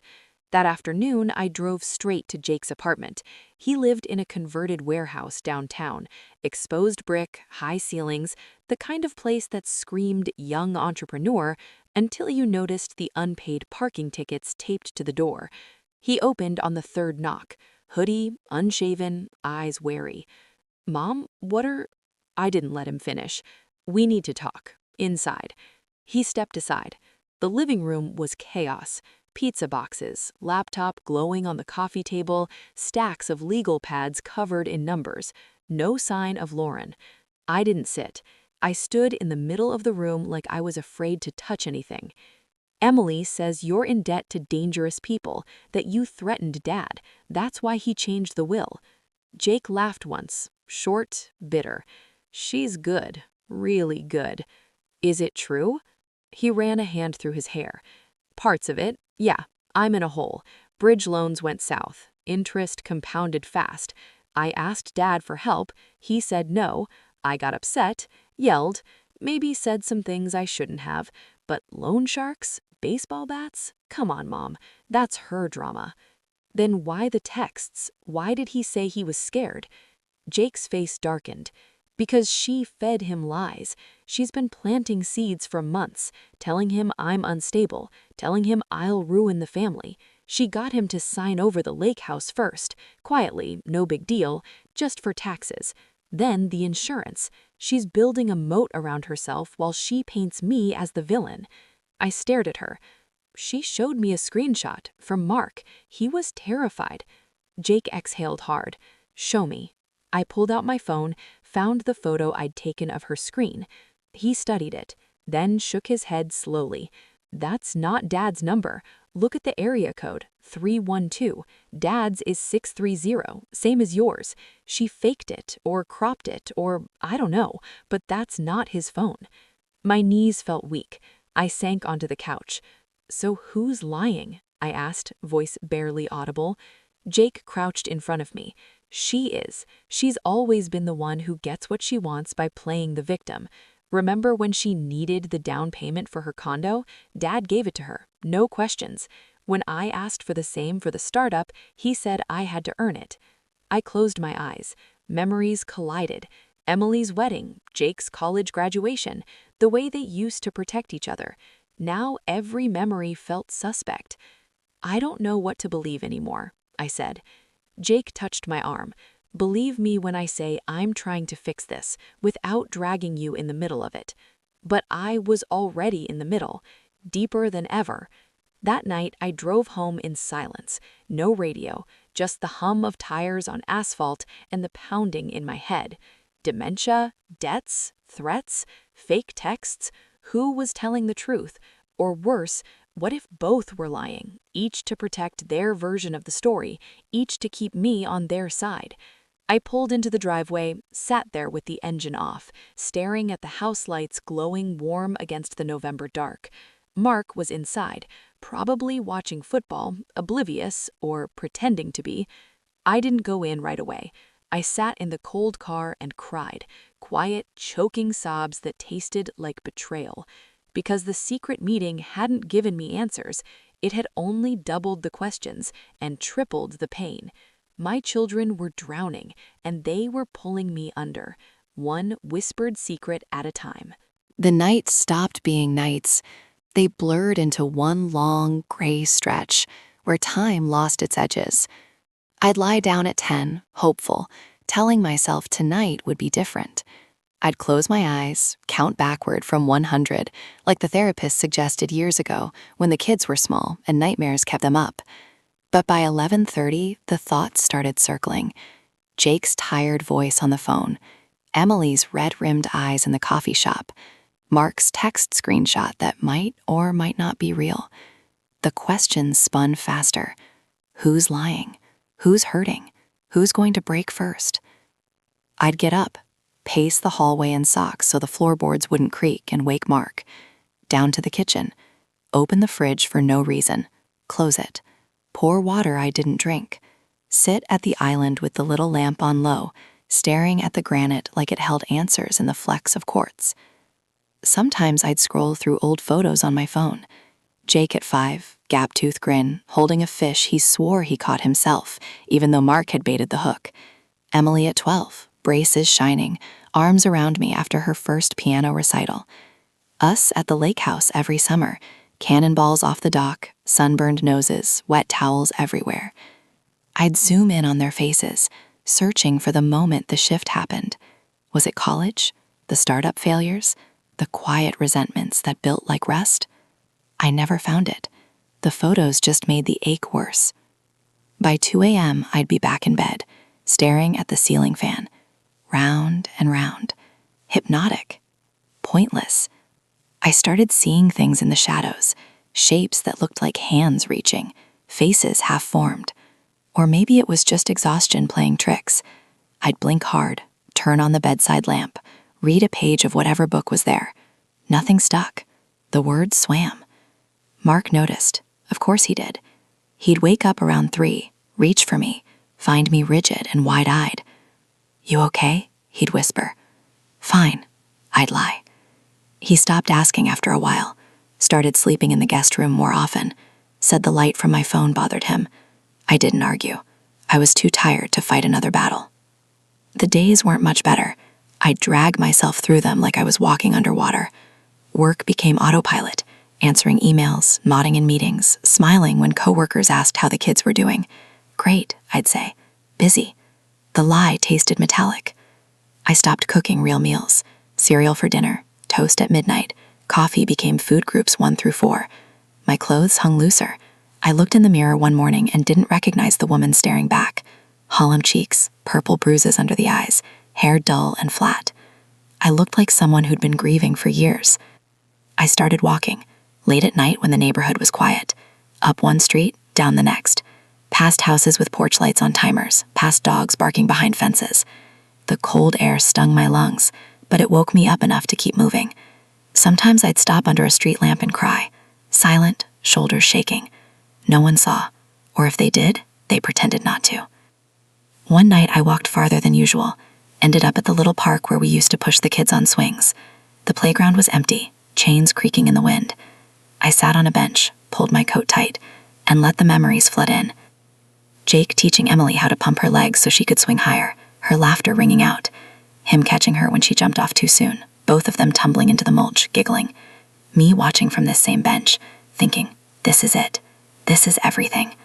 A: That afternoon, I drove straight to Jake's apartment. He lived in a converted warehouse downtown, exposed brick, high ceilings, the kind of place that screamed young entrepreneur until you noticed the unpaid parking tickets taped to the door. He opened on the third knock, hoodie, unshaven, eyes wary. Mom, I didn't let him finish. We need to talk. Inside. He stepped aside. The living room was chaos. Pizza boxes, laptop glowing on the coffee table, stacks of legal pads covered in numbers. No sign of Lauren. I didn't sit. I stood in the middle of the room like I was afraid to touch anything. Emily says you're in debt to dangerous people, that you threatened Dad. That's why he changed the will. Jake laughed once, short, bitter. She's good, really good. Is it true? He ran a hand through his hair. Parts of it, yeah, I'm in a hole. Bridge loans went south. Interest compounded fast. I asked Dad for help. He said no. I got upset, yelled. Maybe said some things I shouldn't have, but loan sharks? Baseball bats? Come on, Mom. That's her drama. Then why the texts? Why did he say he was scared? Jake's face darkened. Because she fed him lies. She's been planting seeds for months, telling him I'm unstable, telling him I'll ruin the family. She got him to sign over the lake house first, quietly, no big deal, just for taxes. Then the insurance. She's building a moat around herself while she paints me as the villain. I stared at her. She showed me a screenshot from Mark. He was terrified. Jake exhaled hard. Show me. I pulled out my phone, found the photo I'd taken of her screen. He studied it, then shook his head slowly. That's not Dad's number. Look at the area code, 312. Dad's is 630, same as yours. She faked it, or cropped it, or I don't know, but that's not his phone. My knees felt weak. I sank onto the couch. So who's lying? I asked, voice barely audible. Jake crouched in front of me. She is. She's always been the one who gets what she wants by playing the victim. Remember when she needed the down payment for her condo? Dad gave it to her, no questions. When I asked for the same for the startup, he said I had to earn it. I closed my eyes. Memories collided. Emily's wedding, Jake's college graduation, the way they used to protect each other. Now every memory felt suspect. I don't know what to believe anymore, I said. Jake touched my arm. Believe me when I say I'm trying to fix this, without dragging you in the middle of it. But I was already in the middle, deeper than ever. That night, I drove home in silence. No radio, just the hum of tires on asphalt and the pounding in my head. Dementia? Debts? Threats? Fake texts? Who was telling the truth? Or worse, what if both were lying, each to protect their version of the story, each to keep me on their side? I pulled into the driveway, sat there with the engine off, staring at the house lights glowing warm against the November dark. Mark was inside, probably watching football, oblivious, or pretending to be. I didn't go in right away. I sat in the cold car and cried, quiet, choking sobs that tasted like betrayal. Because the secret meeting hadn't given me answers, it had only doubled the questions and tripled the pain. My children were drowning, and they were pulling me under, one whispered secret at a time.
B: The nights stopped being nights. They blurred into one long, gray stretch where time lost its edges. I'd lie down at 10, hopeful, telling myself tonight would be different. I'd close my eyes, count backward from 100, like the therapist suggested years ago when the kids were small and nightmares kept them up. But by 11:30, the thoughts started circling. Jake's tired voice on the phone, Emily's red-rimmed eyes in the coffee shop, Mark's text screenshot that might or might not be real. The questions spun faster. Who's lying? Who's hurting? Who's going to break first? I'd get up, pace the hallway in socks so the floorboards wouldn't creak and wake Mark. Down to the kitchen. Open the fridge for no reason. Close it. Pour water I didn't drink. Sit at the island with the little lamp on low, staring at the granite like it held answers in the flecks of quartz. Sometimes I'd scroll through old photos on my phone. Jake at 5, gap-tooth grin, holding a fish he swore he caught himself, even though Mark had baited the hook. Emily at 12, braces shining, arms around me after her first piano recital. Us at the lake house every summer, cannonballs off the dock, sunburned noses, wet towels everywhere. I'd zoom in on their faces, searching for the moment the shift happened. Was it college? The startup failures? The quiet resentments that built like rest? I never found it. The photos just made the ache worse. By 2 a.m., I'd be back in bed, staring at the ceiling fan. Round and round. Hypnotic. Pointless. I started seeing things in the shadows, shapes that looked like hands reaching, faces half-formed. Or maybe it was just exhaustion playing tricks. I'd blink hard, turn on the bedside lamp, read a page of whatever book was there. Nothing stuck. The words swam. Mark noticed. Of course he did. He'd wake up around 3, reach for me, find me rigid and wide-eyed. "You okay?" he'd whisper. "Fine," I'd lie. He stopped asking after a while, started sleeping in the guest room more often, said the light from my phone bothered him. I didn't argue. I was too tired to fight another battle. The days weren't much better. I'd drag myself through them like I was walking underwater. Work became autopilot, answering emails, nodding in meetings, smiling when coworkers asked how the kids were doing. Great, I'd say. Busy. The lie tasted metallic. I stopped cooking real meals. Cereal for dinner, toast at midnight, coffee became food groups 1 through 4. My clothes hung looser. I looked in the mirror one morning and didn't recognize the woman staring back. Hollow cheeks, purple bruises under the eyes, hair dull and flat. I looked like someone who'd been grieving for years. I started walking, late at night when the neighborhood was quiet. Up one street, down the next. Past houses with porch lights on timers, past dogs barking behind fences. The cold air stung my lungs, but it woke me up enough to keep moving. Sometimes I'd stop under a street lamp and cry, silent, shoulders shaking. No one saw, or if they did, they pretended not to. One night I walked farther than usual, ended up at the little park where we used to push the kids on swings. The playground was empty, chains creaking in the wind. I sat on a bench, pulled my coat tight, and let the memories flood in. Jake teaching Emily how to pump her legs so she could swing higher, her laughter ringing out. Him catching her when she jumped off too soon, both of them tumbling into the mulch, giggling. Me watching from this same bench, thinking, this is it. This is everything.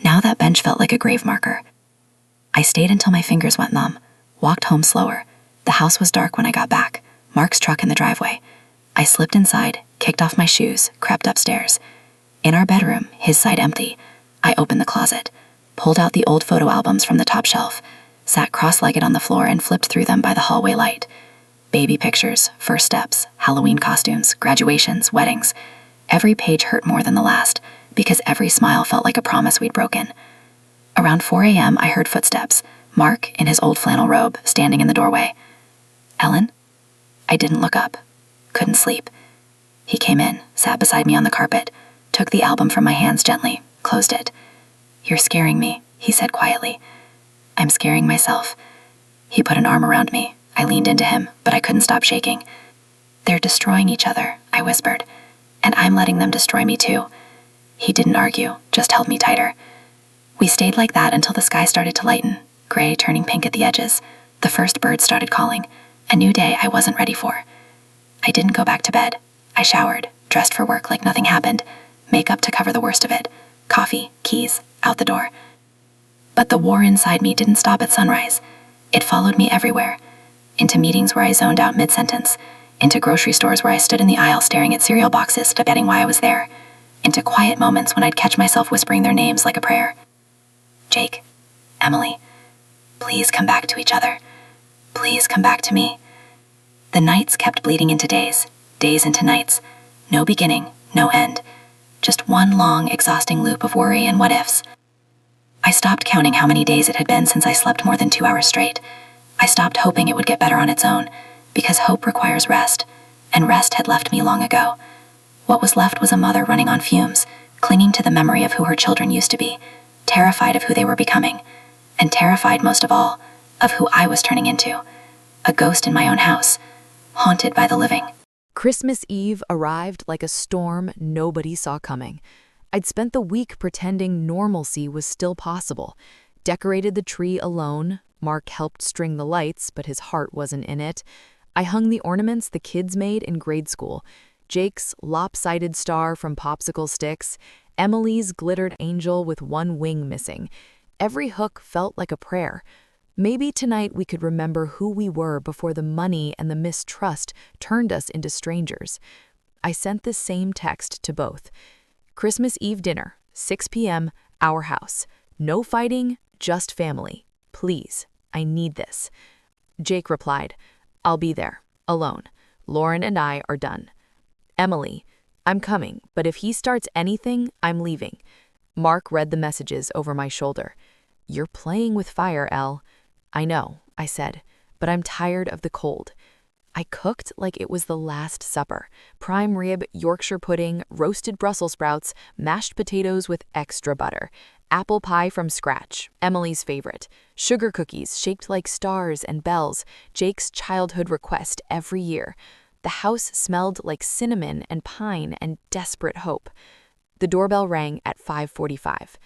B: Now that bench felt like a grave marker. I stayed until my fingers went numb, walked home slower. The house was dark when I got back, Mark's truck in the driveway. I slipped inside, kicked off my shoes, crept upstairs. In our bedroom, his side empty, I opened the closet, pulled out the old photo albums from the top shelf, sat cross-legged on the floor and flipped through them by the hallway light. Baby pictures, first steps, Halloween costumes, graduations, weddings. Every page hurt more than the last, because every smile felt like a promise we'd broken. Around 4 a.m., I heard footsteps, Mark in his old flannel robe, standing in the doorway. Ellen? I didn't look up. Couldn't sleep. He came in, sat beside me on the carpet, took the album from my hands gently, closed it. You're scaring me, he said quietly. I'm scaring myself. He put an arm around me. I leaned into him, but I couldn't stop shaking. They're destroying each other, I whispered, and I'm letting them destroy me too. He didn't argue, just held me tighter. We stayed like that until the sky started to lighten, gray turning pink at the edges. The first bird started calling, a new day I wasn't ready for. I didn't go back to bed. I showered, dressed for work like nothing happened, makeup to cover the worst of it, coffee, keys, out the door. But the war inside me didn't stop at sunrise. It followed me everywhere, into meetings where I zoned out mid-sentence, into grocery stores where I stood in the aisle staring at cereal boxes, debating why I was there, into quiet moments when I'd catch myself whispering their names like a prayer. Jake, Emily, please come back to each other. Please come back to me. The nights kept bleeding into days, days into nights. No beginning, no end. Just one long, exhausting loop of worry and what-ifs. I stopped counting how many days it had been since I slept more than 2 hours straight. I stopped hoping it would get better on its own, because hope requires rest, and rest had left me long ago. What was left was a mother running on fumes, clinging to the memory of who her children used to be, terrified of who they were becoming, and terrified most of all of who I was turning into, a ghost in my own house, haunted by the living.
A: Christmas Eve arrived like a storm nobody saw coming. I'd spent the week pretending normalcy was still possible. Decorated the tree alone. Mark helped string the lights, but his heart wasn't in it. I hung the ornaments the kids made in grade school. Jake's lopsided star from popsicle sticks. Emily's glittered angel with one wing missing. Every hook felt like a prayer. Maybe tonight we could remember who we were before the money and the mistrust turned us into strangers. I sent the same text to both. Christmas Eve dinner, 6 p.m., our house. No fighting, just family. Please, I need this. Jake replied, I'll be there, alone. Lauren and I are done. Emily, I'm coming, but if he starts anything, I'm leaving. Mark read the messages over my shoulder. You're playing with fire, Elle. I know, I said, but I'm tired of the cold. I cooked like it was the Last Supper. Prime rib, Yorkshire pudding, roasted Brussels sprouts, mashed potatoes with extra butter, apple pie from scratch, Emily's favorite, sugar cookies shaped like stars and bells, Jake's childhood request every year. The house smelled like cinnamon and pine and desperate hope. The doorbell rang at 5:45.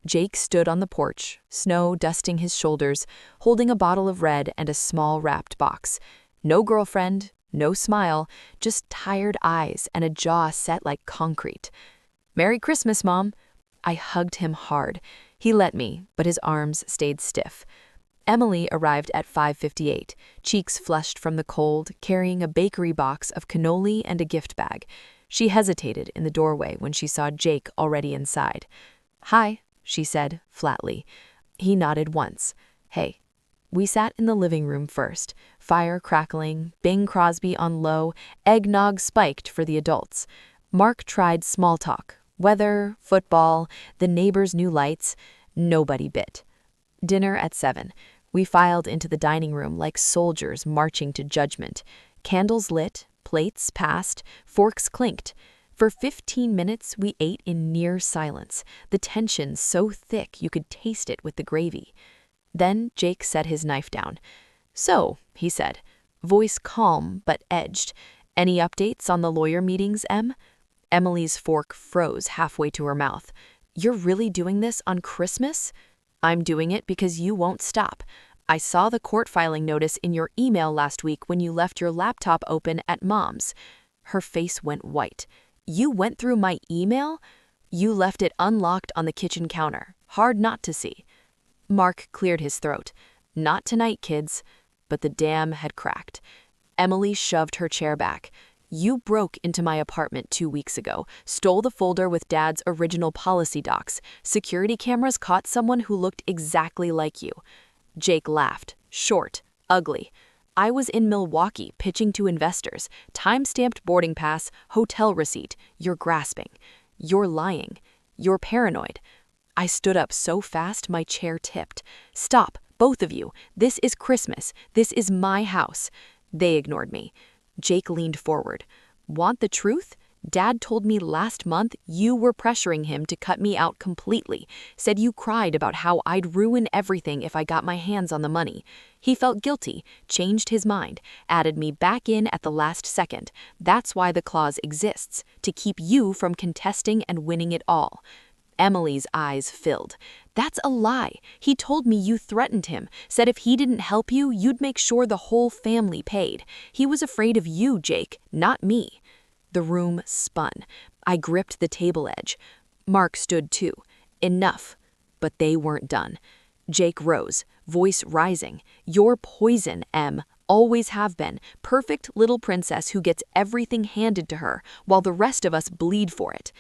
A: Jake stood on the porch, snow dusting his shoulders, holding a bottle of red and a small wrapped box. No girlfriend, no smile, just tired eyes and a jaw set like concrete. "Merry Christmas, Mom." I hugged him hard. He let me, but his arms stayed stiff. Emily arrived at 5:58, cheeks flushed from the cold, carrying a bakery box of cannoli and a gift bag. She hesitated in the doorway when she saw Jake already inside. "Hi," she said, flatly. He nodded once. "Hey." We sat in the living room first, fire crackling, Bing Crosby on low, eggnog spiked for the adults. Mark tried small talk, weather, football, the neighbors' new lights. Nobody bit. Dinner at 7. We filed into the dining room like soldiers marching to judgment. Candles lit, plates passed, forks clinked. For 15 minutes, we ate in near silence, the tension so thick you could taste it with the gravy. Then Jake set his knife down. "So," he said, voice calm but edged, "any updates on the lawyer meetings, Em?" Emily's fork froze halfway to her mouth. "You're really doing this on Christmas?" "I'm doing it because you won't stop. I saw the court filing notice in your email last week when you left your laptop open at Mom's." Her face went white. "You went through my email?" "You left it unlocked on the kitchen counter. Hard not to see." Mark cleared his throat. "Not tonight, kids." But the dam had cracked. Emily shoved her chair back. "You broke into my apartment 2 weeks ago, stole the folder with Dad's original policy docs. Security cameras caught someone who looked exactly like you." Jake laughed, short, ugly. "I was in Milwaukee pitching to investors. Time-stamped boarding pass, hotel receipt. You're grasping. You're lying. You're paranoid." I stood up so fast my chair tipped. "Stop, both of you. This is Christmas. This is my house." They ignored me. Jake leaned forward. "Want the truth? Dad told me last month you were pressuring him to cut me out completely. Said you cried about how I'd ruin everything if I got my hands on the money. He felt guilty, changed his mind, added me back in at the last second. That's why the clause exists, to keep you from contesting and winning it all." Emily's eyes filled. "That's a lie. He told me you threatened him, said if he didn't help you, you'd make sure the whole family paid. He was afraid of you, Jake, not me." The room spun. I gripped the table edge. Mark stood too. Enough. But they weren't done. Jake rose, voice rising. "You're poison, Em. Always have been. Perfect little princess who gets everything handed to her, while the rest of us bleed for it."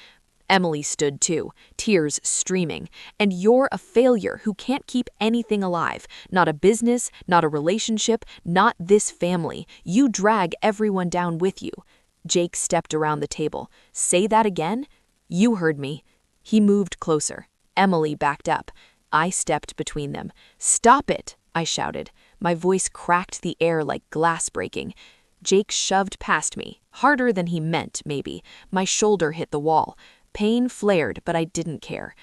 A: Emily stood too, tears streaming. "And you're a failure who can't keep anything alive. Not a business, not a relationship, not this family. You drag everyone down with you." Jake stepped around the table. "Say that again?" "You heard me." He moved closer. Emily backed up. I stepped between them. "Stop it," I shouted. My voice cracked the air like glass breaking. Jake shoved past me, harder than he meant, maybe. My shoulder hit the wall. Pain flared, but I didn't care.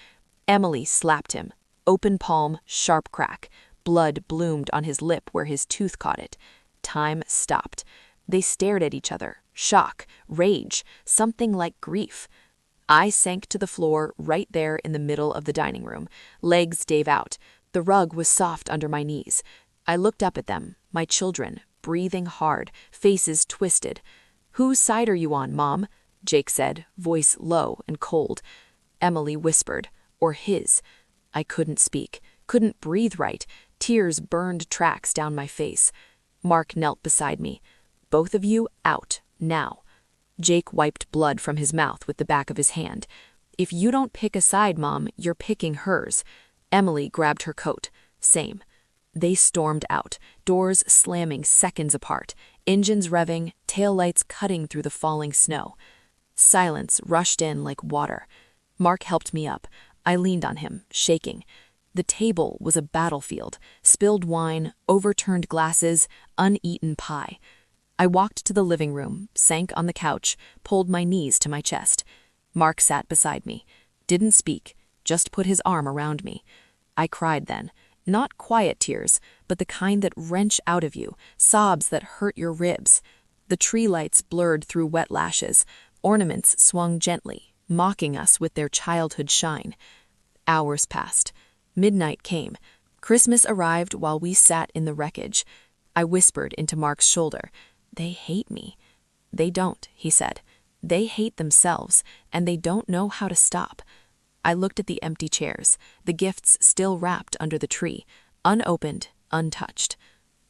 A: Emily slapped him. Open palm, sharp crack. Blood bloomed on his lip where his tooth caught it. Time stopped. They stared at each other. Shock, rage, something like grief. I sank to the floor right there in the middle of the dining room. Legs stave out. The rug was soft under my knees. I looked up at them, my children, breathing hard, faces twisted. "Whose side are you on, Mom?" Jake said, voice low and cold. Emily whispered, "Or his." I couldn't speak, couldn't breathe right. Tears burned tracks down my face. Mark knelt beside me. "Both of you out, now." Jake wiped blood from his mouth with the back of his hand. "If you don't pick a side, Mom, you're picking hers." Emily grabbed her coat. Same. They stormed out, doors slamming seconds apart, engines revving, taillights cutting through the falling snow. Silence rushed in like water. Mark helped me up. I leaned on him, shaking. The table was a battlefield. Spilled wine, overturned glasses, uneaten pie. I walked to the living room, sank on the couch, pulled my knees to my chest. Mark sat beside me. Didn't speak, just put his arm around me. I cried then. Not quiet tears, but the kind that wrench out of you, sobs that hurt your ribs. The tree lights blurred through wet lashes. Ornaments swung gently, mocking us with their childhood shine. Hours passed. Midnight came. Christmas arrived while we sat in the wreckage. I whispered into Mark's shoulder, "They hate me." "They don't," he said. "They hate themselves, and they don't know how to stop." I looked at the empty chairs, the gifts still wrapped under the tree, unopened, untouched.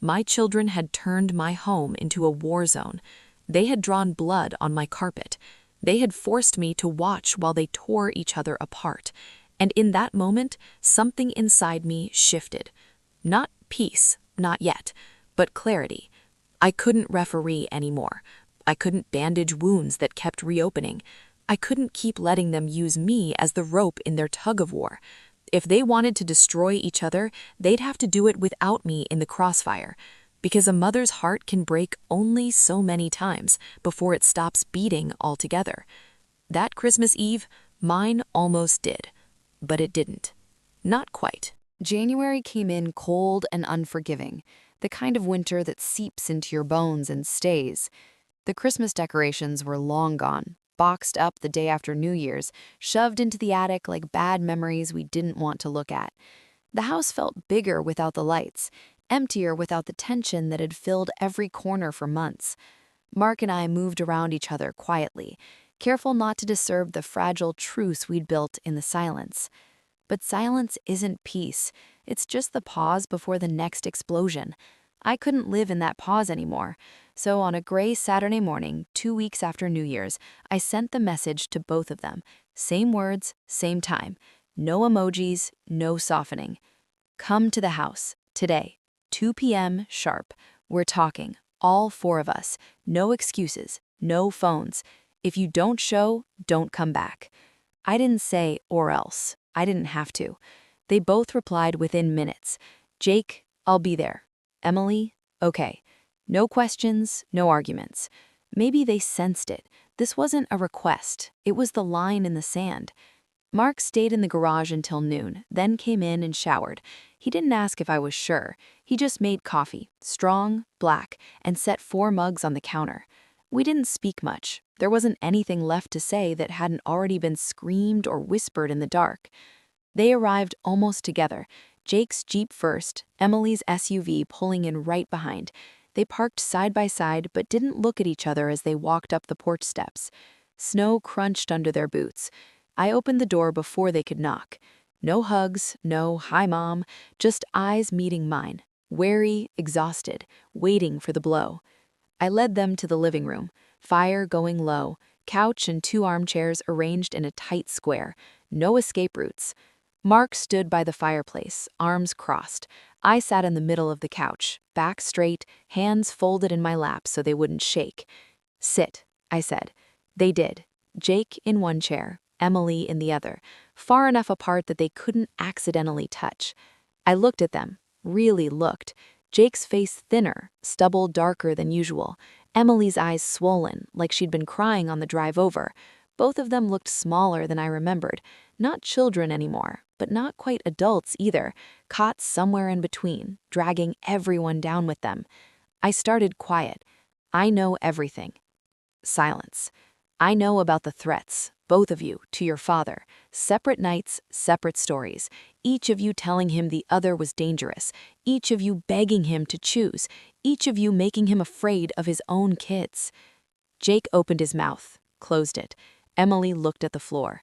A: My children had turned my home into a war zone. They had drawn blood on my carpet. They had forced me to watch while they tore each other apart. And in that moment, something inside me shifted. Not peace, not yet, but clarity. I couldn't referee anymore. I couldn't bandage wounds that kept reopening. I couldn't keep letting them use me as the rope in their tug-of-war. If they wanted to destroy each other, they'd have to do it without me in the crossfire, because a mother's heart can break only so many times before it stops beating altogether. That Christmas Eve, mine almost did, but it didn't. Not quite. January came in cold and unforgiving, the kind of winter that seeps into your bones and stays. The Christmas decorations were long gone, boxed up the day after New Year's, shoved into the attic like bad memories we didn't want to look at. The house felt bigger without the lights, emptier without the tension that had filled every corner for months. Mark and I moved around each other quietly, careful not to disturb the fragile truce we'd built in the silence. But silence isn't peace. It's just the pause before the next explosion. I couldn't live in that pause anymore. So on a gray Saturday morning, 2 weeks after New Year's, I sent the message to both of them. Same words, same time. No emojis, no softening. "Come to the house, today, 2 p.m. sharp. We're talking, all 4 of us. No excuses, no phones. If you don't show, don't come back." I didn't say "or else." I didn't have to. They both replied within minutes. "Jake, I'll be there." "Emily, okay." No questions, no arguments. Maybe they sensed it. This wasn't a request. It was the line in the sand. Mark stayed in the garage until noon, then came in and showered. He didn't ask if I was sure. He just made coffee, strong, black, and set 4 mugs on the counter. We didn't speak much. There wasn't anything left to say that hadn't already been screamed or whispered in the dark. They arrived almost together. Jake's Jeep first, Emily's SUV pulling in right behind. They parked side by side but didn't look at each other as they walked up the porch steps. Snow crunched under their boots. I opened the door before they could knock. No hugs, no "hi, Mom," just eyes meeting mine, wary, exhausted, waiting for the blow. I led them to the living room, fire going low, couch and 2 armchairs arranged in a tight square, no escape routes. Mark stood by the fireplace, arms crossed. I sat in the middle of the couch, back straight, hands folded in my lap so they wouldn't shake. "Sit," I said. They did. Jake in one chair, Emily in the other, far enough apart that they couldn't accidentally touch. I looked at them, really looked. Jake's face thinner, stubble darker than usual. Emily's eyes swollen, like she'd been crying on the drive over. Both of them looked smaller than I remembered. Not children anymore, but not quite adults either, caught somewhere in between, dragging everyone down with them. I started quiet. "I know everything." Silence. "I know about the threats, both of you, to your father. Separate nights, separate stories. Each of you telling him the other was dangerous. Each of you begging him to choose. Each of you making him afraid of his own kids." Jake opened his mouth, closed it. Emily looked at the floor.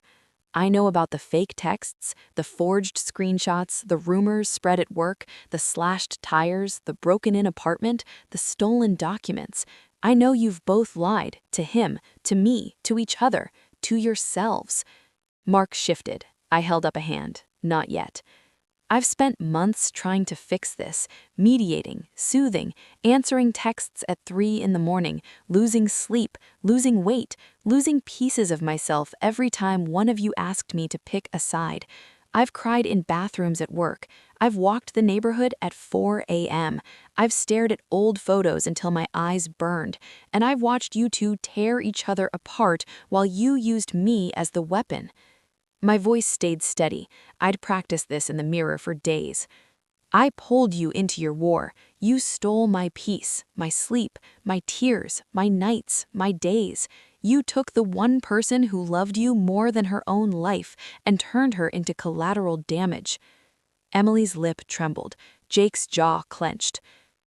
A: "I know about the fake texts, the forged screenshots, the rumors spread at work, the slashed tires, the broken-in apartment, the stolen documents. I know you've both lied, to him, to me, to each other, to yourselves." Mark shifted. I held up a hand. "Not yet." "I've spent months trying to fix this, mediating, soothing, answering texts at 3 in the morning, losing sleep, losing weight, losing pieces of myself every time one of you asked me to pick a side. I've cried in bathrooms at work. I've walked the neighborhood at 4 a.m. I've stared at old photos until my eyes burned, and I've watched you two tear each other apart while you used me as the weapon." My voice stayed steady. I'd practiced this in the mirror for days. I pulled you into your war. You stole my peace, my sleep, my tears, my nights, my days. You took the one person who loved you more than her own life and turned her into collateral damage." Emily's lip trembled. Jake's jaw clenched.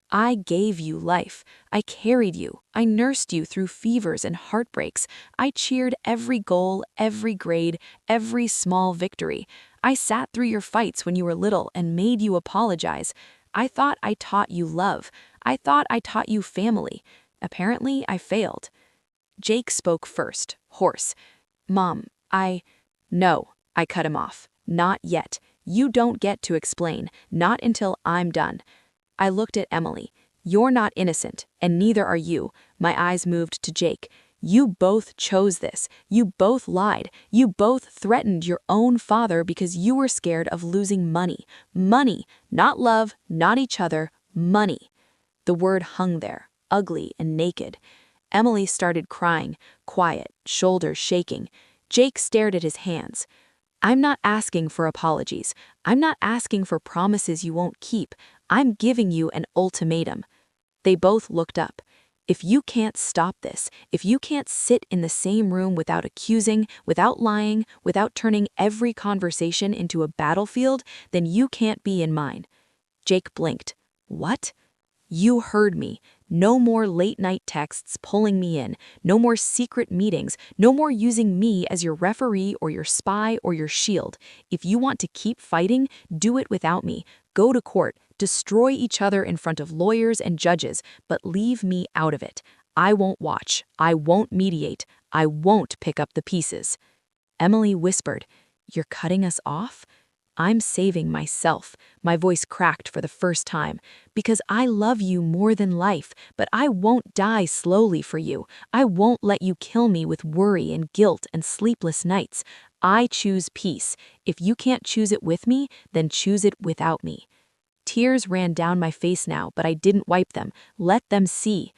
A: "I gave you life. I carried you. I nursed you through fevers and heartbreaks. I cheered every goal, every grade, every small victory. I sat through your fights when you were little and made you apologize. I thought I taught you love. I thought I taught you family. Apparently, I failed." Jake spoke first, hoarse. "Mom, No," I cut him off. "Not yet. You don't get to explain, not until I'm done." I looked at Emily. "You're not innocent, and neither are you." My eyes moved to Jake. "You both chose this. You both lied. You both threatened your own father because you were scared of losing money. Money, not love, not each other, money." The word hung there, ugly and naked. Emily started crying, quiet, shoulders shaking. Jake stared at his hands. "I'm not asking for apologies. I'm not asking for promises you won't keep. I'm giving you an ultimatum." They both looked up. "If you can't stop this, if you can't sit in the same room without accusing, without lying, without turning every conversation into a battlefield, then you can't be in mine." Jake blinked. "What?" "You heard me. No more late-night texts pulling me in. No more secret meetings. No more using me as your referee or your spy or your shield. If you want to keep fighting, do it without me. Go to court. Destroy each other in front of lawyers and judges, but leave me out of it. I won't watch. I won't mediate. I won't pick up the pieces." Emily whispered, "You're cutting us off?" "I'm saving myself." My voice cracked for the first time. "Because I love you more than life, but I won't die slowly for you. I won't let you kill me with worry and guilt and sleepless nights. I choose peace. If you can't choose it with me, then choose it without me." Tears ran down my face now, but I didn't wipe them. Let them see.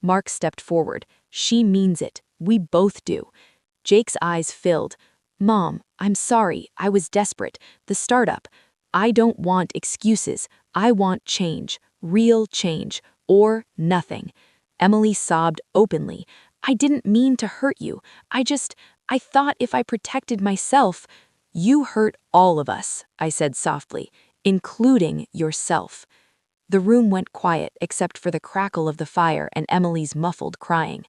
A: Mark stepped forward. "She means it. We both do." Jake's eyes filled. "Mom, I'm sorry. I was desperate. The startup. I don't want excuses. I want change. Real change. Or nothing." Emily sobbed openly. "I didn't mean to hurt you. I thought if I protected myself—" "You hurt all of us," I said softly, "including yourself." The room went quiet except for the crackle of the fire and Emily's muffled crying.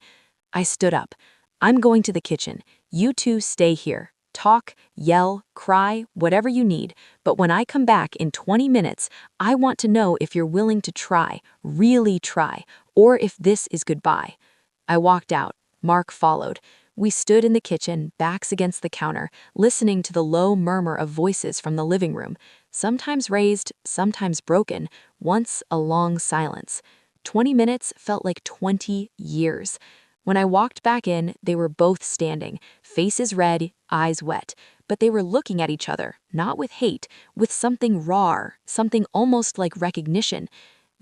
A: I stood up. "I'm going to the kitchen. You two stay here. Talk, yell, cry, whatever you need, but when I come back in 20 minutes, I want to know if you're willing to try, really try, or if this is goodbye." I walked out. Mark followed. We stood in the kitchen, backs against the counter, listening to the low murmur of voices from the living room, sometimes raised, sometimes broken, once a long silence. 20 minutes felt like 20 years. When I walked back in, they were both standing, faces red, eyes wet, but they were looking at each other, not with hate, with something raw, something almost like recognition.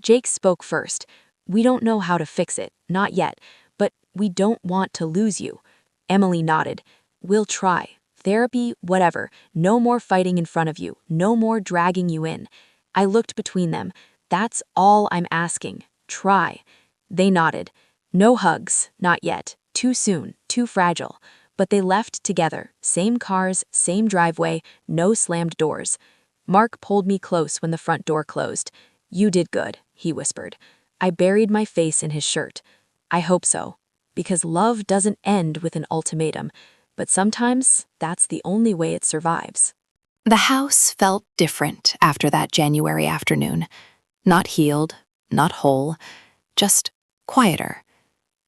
A: Jake spoke first. "We don't know how to fix it, not yet, but we don't want to lose you." Emily nodded. "We'll try. Therapy, whatever. No more fighting in front of you, no more dragging you in." I looked between them. "That's all I'm asking. Try." They nodded. "No hugs, not yet. Too soon, too fragile." But they left together, same cars, same driveway, no slammed doors. Mark pulled me close when the front door closed. "You did good," he whispered. I buried my face in his shirt. "I hope so. Because love doesn't end with an ultimatum, but sometimes that's the only way it survives."
B: The house felt different after that January afternoon. Not healed, not whole, just quieter.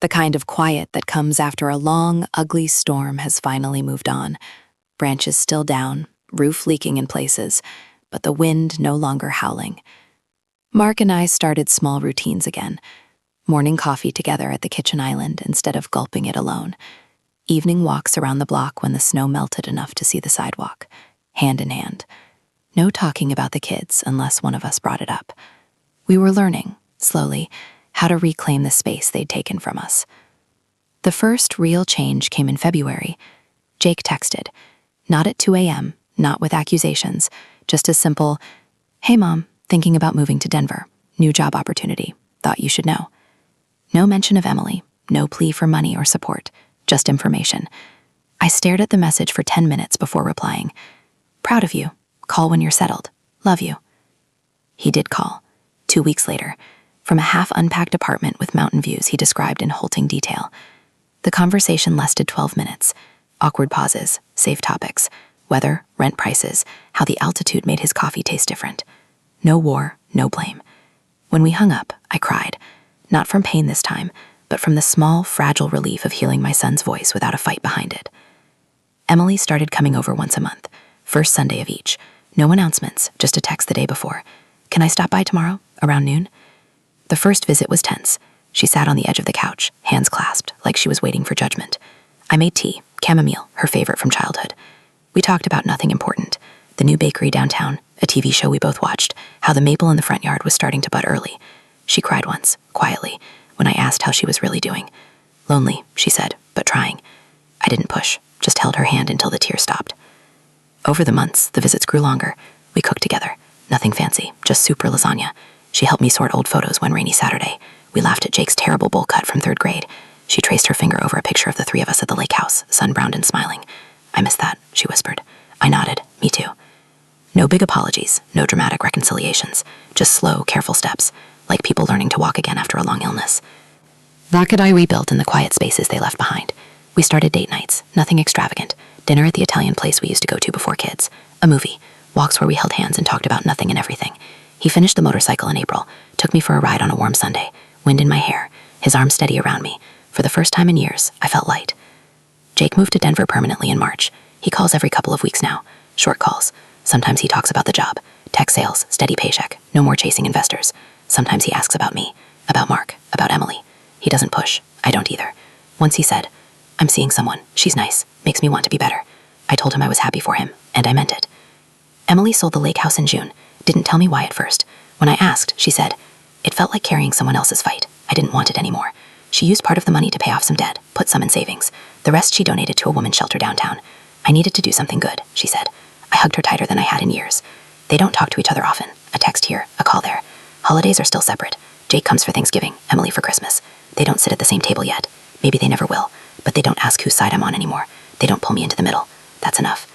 B: The kind of quiet that comes after a long, ugly storm has finally moved on. Branches still down, roof leaking in places, but the wind no longer howling. Mark and I started small routines again. Morning coffee together at the kitchen island instead of gulping it alone. Evening walks around the block when the snow melted enough to see the sidewalk, hand in hand. No talking about the kids unless one of us brought it up. We were learning, slowly, how to reclaim the space they'd taken from us. The first real change came in February. Jake texted, not at 2 a.m., not with accusations, just a simple, "Hey Mom, Thinking about moving to Denver. New job opportunity. Thought you should know. No mention of Emily. No plea for money or support. Just information. I stared at the message for 10 minutes before replying. Proud of you. Call when you're settled. Love you. He did call. 2 weeks later. From a half-unpacked apartment with mountain views he described in halting detail. The conversation lasted 12 minutes. Awkward pauses, safe topics, weather, rent prices, how the altitude made his coffee taste different. No war, no blame. When we hung up, I cried. Not from pain this time, but from the small, fragile relief of hearing my son's voice without a fight behind it. Emily started coming over once a month, first Sunday of each. No announcements, just a text the day before. Can I stop by tomorrow, around noon? The first visit was tense. She sat on the edge of the couch, hands clasped, like she was waiting for judgment. I made tea, chamomile, her favorite from childhood. We talked about nothing important. The new bakery downtown, a TV show we both watched, how the maple in the front yard was starting to bud early. She cried once, quietly, when I asked how she was really doing. Lonely, she said, but trying. I didn't push, just held her hand until the tears stopped. Over the months, the visits grew longer. We cooked together. Nothing fancy, just soup or lasagna. She helped me sort old photos one rainy Saturday. We laughed at Jake's terrible bowl cut from 3rd grade. She traced her finger over a picture of the 3 of us at the lake house, sun-browned and smiling. I miss that, she whispered. I nodded, me too. No big apologies, no dramatic reconciliations, just slow, careful steps, like people learning to walk again after a long illness. That I rebuilt in the quiet spaces they left behind. We started date nights, nothing extravagant. Dinner at the Italian place we used to go to before kids. A movie, walks where we held hands and talked about nothing and everything. He finished the motorcycle in April, took me for a ride on a warm Sunday, wind in my hair, his arm steady around me. For the first time in years, I felt light. Jake moved to Denver permanently in March. He calls every couple of weeks now. Short calls. Sometimes he talks about the job. Tech sales, steady paycheck, no more chasing investors. Sometimes he asks about me, about Mark, about Emily. He doesn't push. I don't either. Once he said, I'm seeing someone. She's nice. Makes me want to be better. I told him I was happy for him, and I meant it. Emily sold the lake house in June. Didn't tell me why at first. When I asked, she said, it felt like carrying someone else's fight. I didn't want it anymore. She used part of the money to pay off some debt, put some in savings. The rest she donated to a women's shelter downtown. I needed to do something good, she said. I hugged her tighter than I had in years. They don't talk to each other often. A text here, a call there. Holidays are still separate. Jake comes for Thanksgiving, Emily for Christmas. They don't sit at the same table yet. Maybe they never will. But they don't ask whose side I'm on anymore. They don't pull me into the middle. That's enough.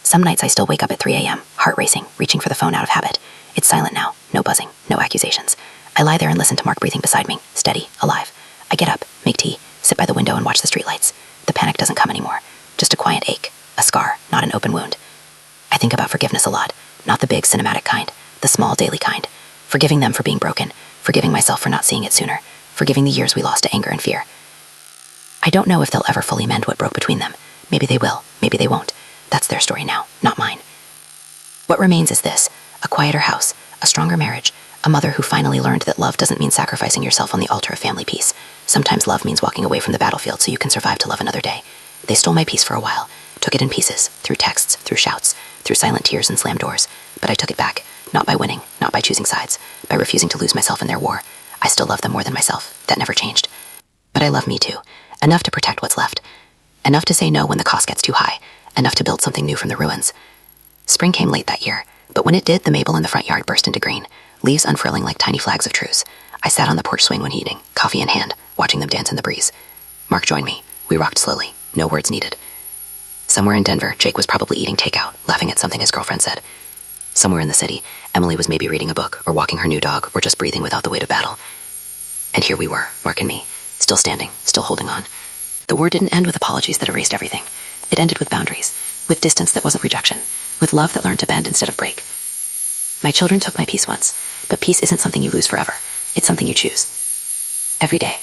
B: Some nights I still wake up at 3 a.m., heart racing, reaching for the phone out of habit. It's silent now, no buzzing, no accusations. I lie there and listen to Mark breathing beside me, steady, alive. I get up, make tea, sit by the window and watch the streetlights. The panic doesn't come anymore. Just a quiet ache, a scar, not an open wound. I think about forgiveness a lot, not the big cinematic kind, the small daily kind. Forgiving them for being broken, forgiving myself for not seeing it sooner, forgiving the years we lost to anger and fear. I don't know if they'll ever fully mend what broke between them. Maybe they will, maybe they won't. That's their story now, not mine. What remains is this, a quieter house, a stronger marriage, a mother who finally learned that love doesn't mean sacrificing yourself on the altar of family peace. Sometimes love means walking away from the battlefield so you can survive to love another day. They stole my peace for a while, took it in pieces, through texts, through shouts, through silent tears and slammed doors. But I took it back, not by winning, not by choosing sides, by refusing to lose myself in their war. I still love them more than myself, that never changed. But I love me too, enough to protect what's left. Enough to say no when the cost gets too high, enough to build something new from the ruins. Spring came late that year, but when it did, the maple in the front yard burst into green, leaves unfurling like tiny flags of truce. I sat on the porch swing when eating, coffee in hand, watching them dance in the breeze. Mark joined me. We rocked slowly, no words needed. Somewhere in Denver, Jake was probably eating takeout, laughing at something his girlfriend said. Somewhere in the city, Emily was maybe reading a book, or walking her new dog, or just breathing without the weight of battle. And here we were, Mark and me, still standing, still holding on. The war didn't end with apologies that erased everything. It ended with boundaries, with distance that wasn't rejection, with love that learned to bend instead of break. My children took my peace once, but peace isn't something you lose forever. It's something you choose. Every day.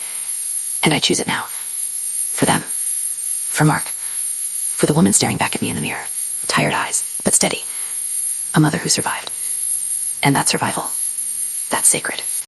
B: And I choose it now. For them. For Mark. For the woman staring back at me in the mirror. Tired eyes, but steady. A mother who survived. And that survival, that's sacred.